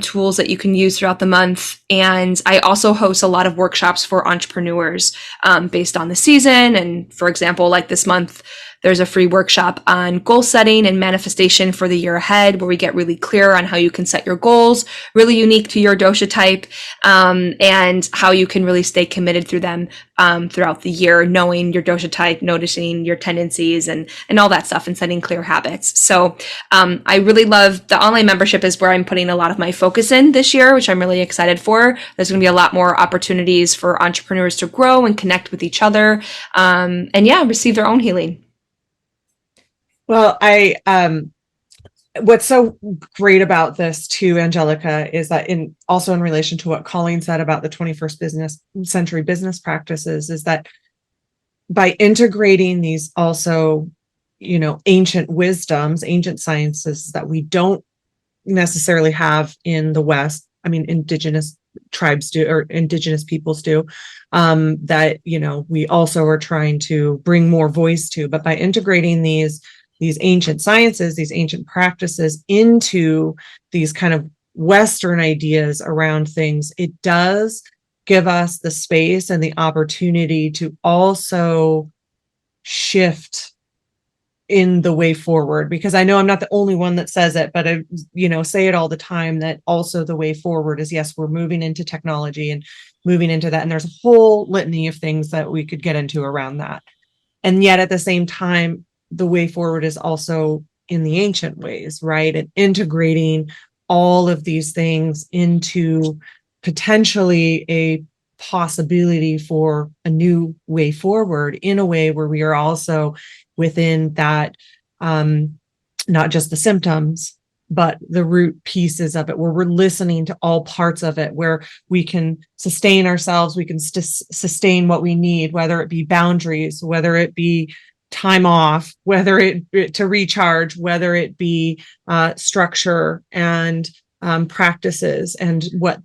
tools that you can use throughout the month. And I also host a lot of workshops for entrepreneurs based on the season. And for example, like this month, there's a free workshop on goal setting and manifestation for the year ahead, where we get really clear on how you can set your goals, really unique to your dosha type, and how you can really stay committed through them throughout the year, knowing your dosha type, noticing your tendencies and all that stuff, and setting clear habits. So I really love the online membership is where I'm putting a lot of my focus in this year, which I'm really excited for. There's going to be a lot more opportunities for entrepreneurs to grow and connect with each other, and receive their own healing. Well, what's so great about this too, Angelica, is that in relation to what Colleen said about the 21st century business practices, is that by integrating these also, ancient wisdoms, ancient sciences that we don't necessarily have in the West. I mean, indigenous tribes do, or indigenous peoples do, that, we also are trying to bring more voice to. But by integrating these ancient sciences, these ancient practices into these kind of Western ideas around things, it does give us the space and the opportunity to also shift in the way forward. Because I know I'm not the only one that says it, but I, say it all the time, that also the way forward is, yes, we're moving into technology and moving into that. And there's a whole litany of things that we could get into around that. And yet at the same time, the way forward is also in the ancient ways, right? And integrating all of these things into potentially a possibility for a new way forward, in a way where we are also within that, not just the symptoms, but the root pieces of it, where we're listening to all parts of it, where we can sustain ourselves, we can sustain what we need, whether it be boundaries, whether it be time off, whether it to recharge, whether it be structure and practices, and what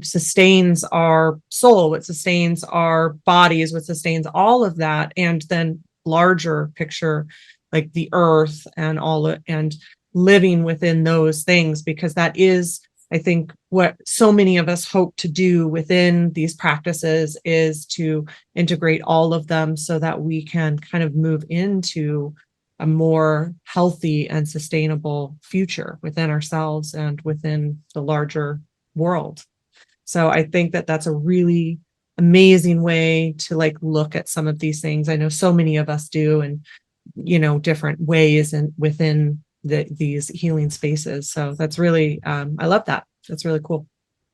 sustains our soul, what sustains our bodies, what sustains all of that, and then larger picture, like the earth and and living within those things, because that is, I think, what so many of us hope to do within these practices, is to integrate all of them so that we can kind of move into a more healthy and sustainable future within ourselves and within the larger world. So I think that that's a really amazing way to look at some of these things. I know so many of us do, and different ways and within these healing spaces. So that's really, I love that. That's really cool.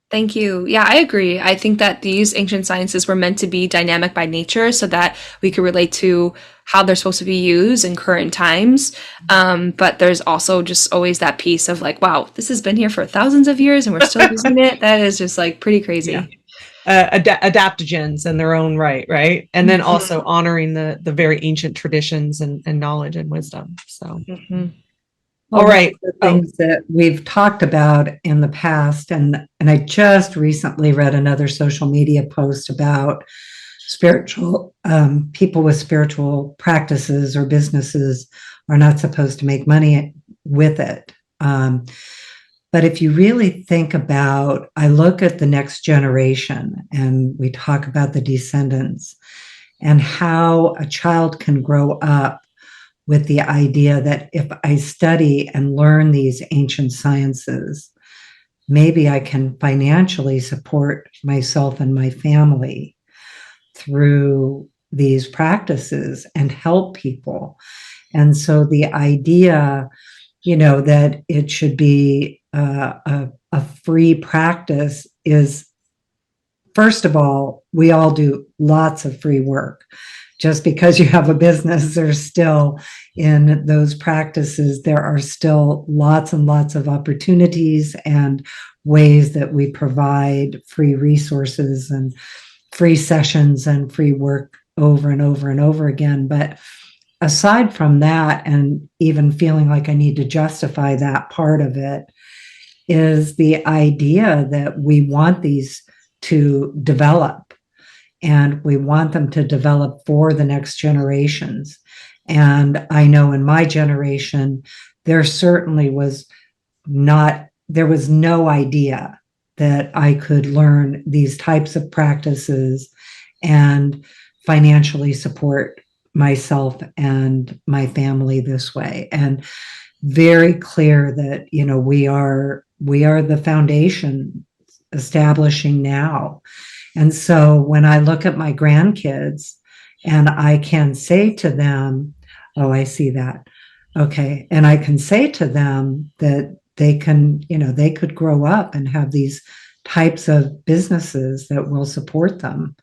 Thank you. Yeah, I agree. I think that these ancient sciences were meant to be dynamic by nature so that we could relate to how they're supposed to be used in current times. But there's also just always that piece of wow, this has been here for thousands of years and we're still using it. That is just pretty crazy. Yeah. Adaptogens in their own right? And then also honoring the very ancient traditions and knowledge and wisdom. So. Mm-hmm. Well, all right. The things that we've talked about in the past, and I just recently read another social media post about spiritual people with spiritual practices or businesses are not supposed to make money with it. But if you really think about, I look at the next generation and we talk about the descendants and how a child can grow up with the idea that if I study and learn these ancient sciences, maybe I can financially support myself and my family through these practices and help people. And so the idea, that it should be a free practice is, first of all, we all do lots of free work. Just because you have a business, there's still, in those practices, there are still lots and lots of opportunities and ways that we provide free resources and free sessions and free work over and over and over again. But aside from that, and even feeling like I need to justify that part of it, is the idea that we want these to develop. And we want them to develop for the next generations. And I know in my generation, there certainly was no idea that I could learn these types of practices and financially support myself and my family this way. And very clear that, we are the foundation establishing now. And so when I look at my grandkids and I can say to them, oh, I see that. Okay. And I can say to them that they can, they could grow up and have these types of businesses that will support them.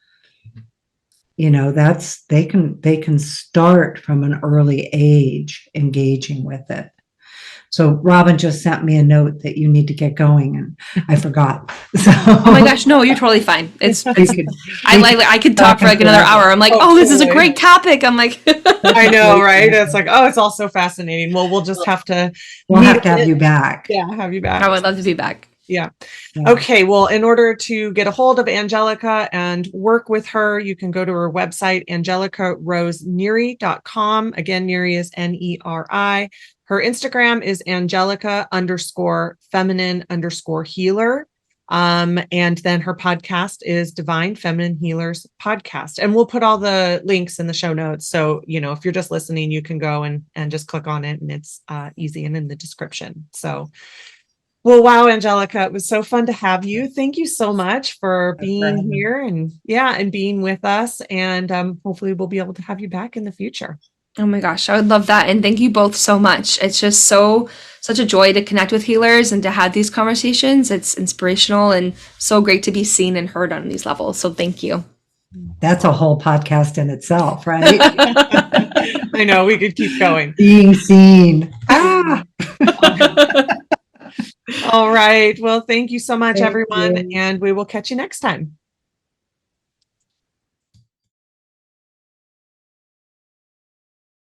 They can start from an early age engaging with it. So Robyn just sent me a note that you need to get going, and I forgot. So, Oh my gosh, no, you're totally fine. It's I could talk for like another forever. hour. I'm like, Oh, oh, this is a totally. great topic. I'm like, I know, right? It's like, oh, it's all so fascinating. Well, we'll just have to We'll meet have to have again. you back. Yeah, have you back. I would love to be back. Yeah. Yeah. Okay. Well, in order to get a hold of Angelica and work with her, you can go to her website, angelicaroseneri.com. Again, Neri is Neri. Her Instagram is Angelica_feminine_healer. And then her podcast is Divine Feminine Healers Podcast. And we'll put all the links in the show notes. So, if you're just listening, you can go and just click on it, and it's easy and in the description. So, well, wow, Angelica, it was so fun to have you. Thank you so much for being here and being with us. And hopefully we'll be able to have you back in the future. Oh my gosh, I would love that. And thank you both so much. It's just such a joy to connect with healers and to have these conversations. It's inspirational and so great to be seen and heard on these levels. So thank you. That's a whole podcast in itself, right? I know, we could keep going. Being seen. All right. Well, thank you so much, Thank everyone. you. And we will catch you next time.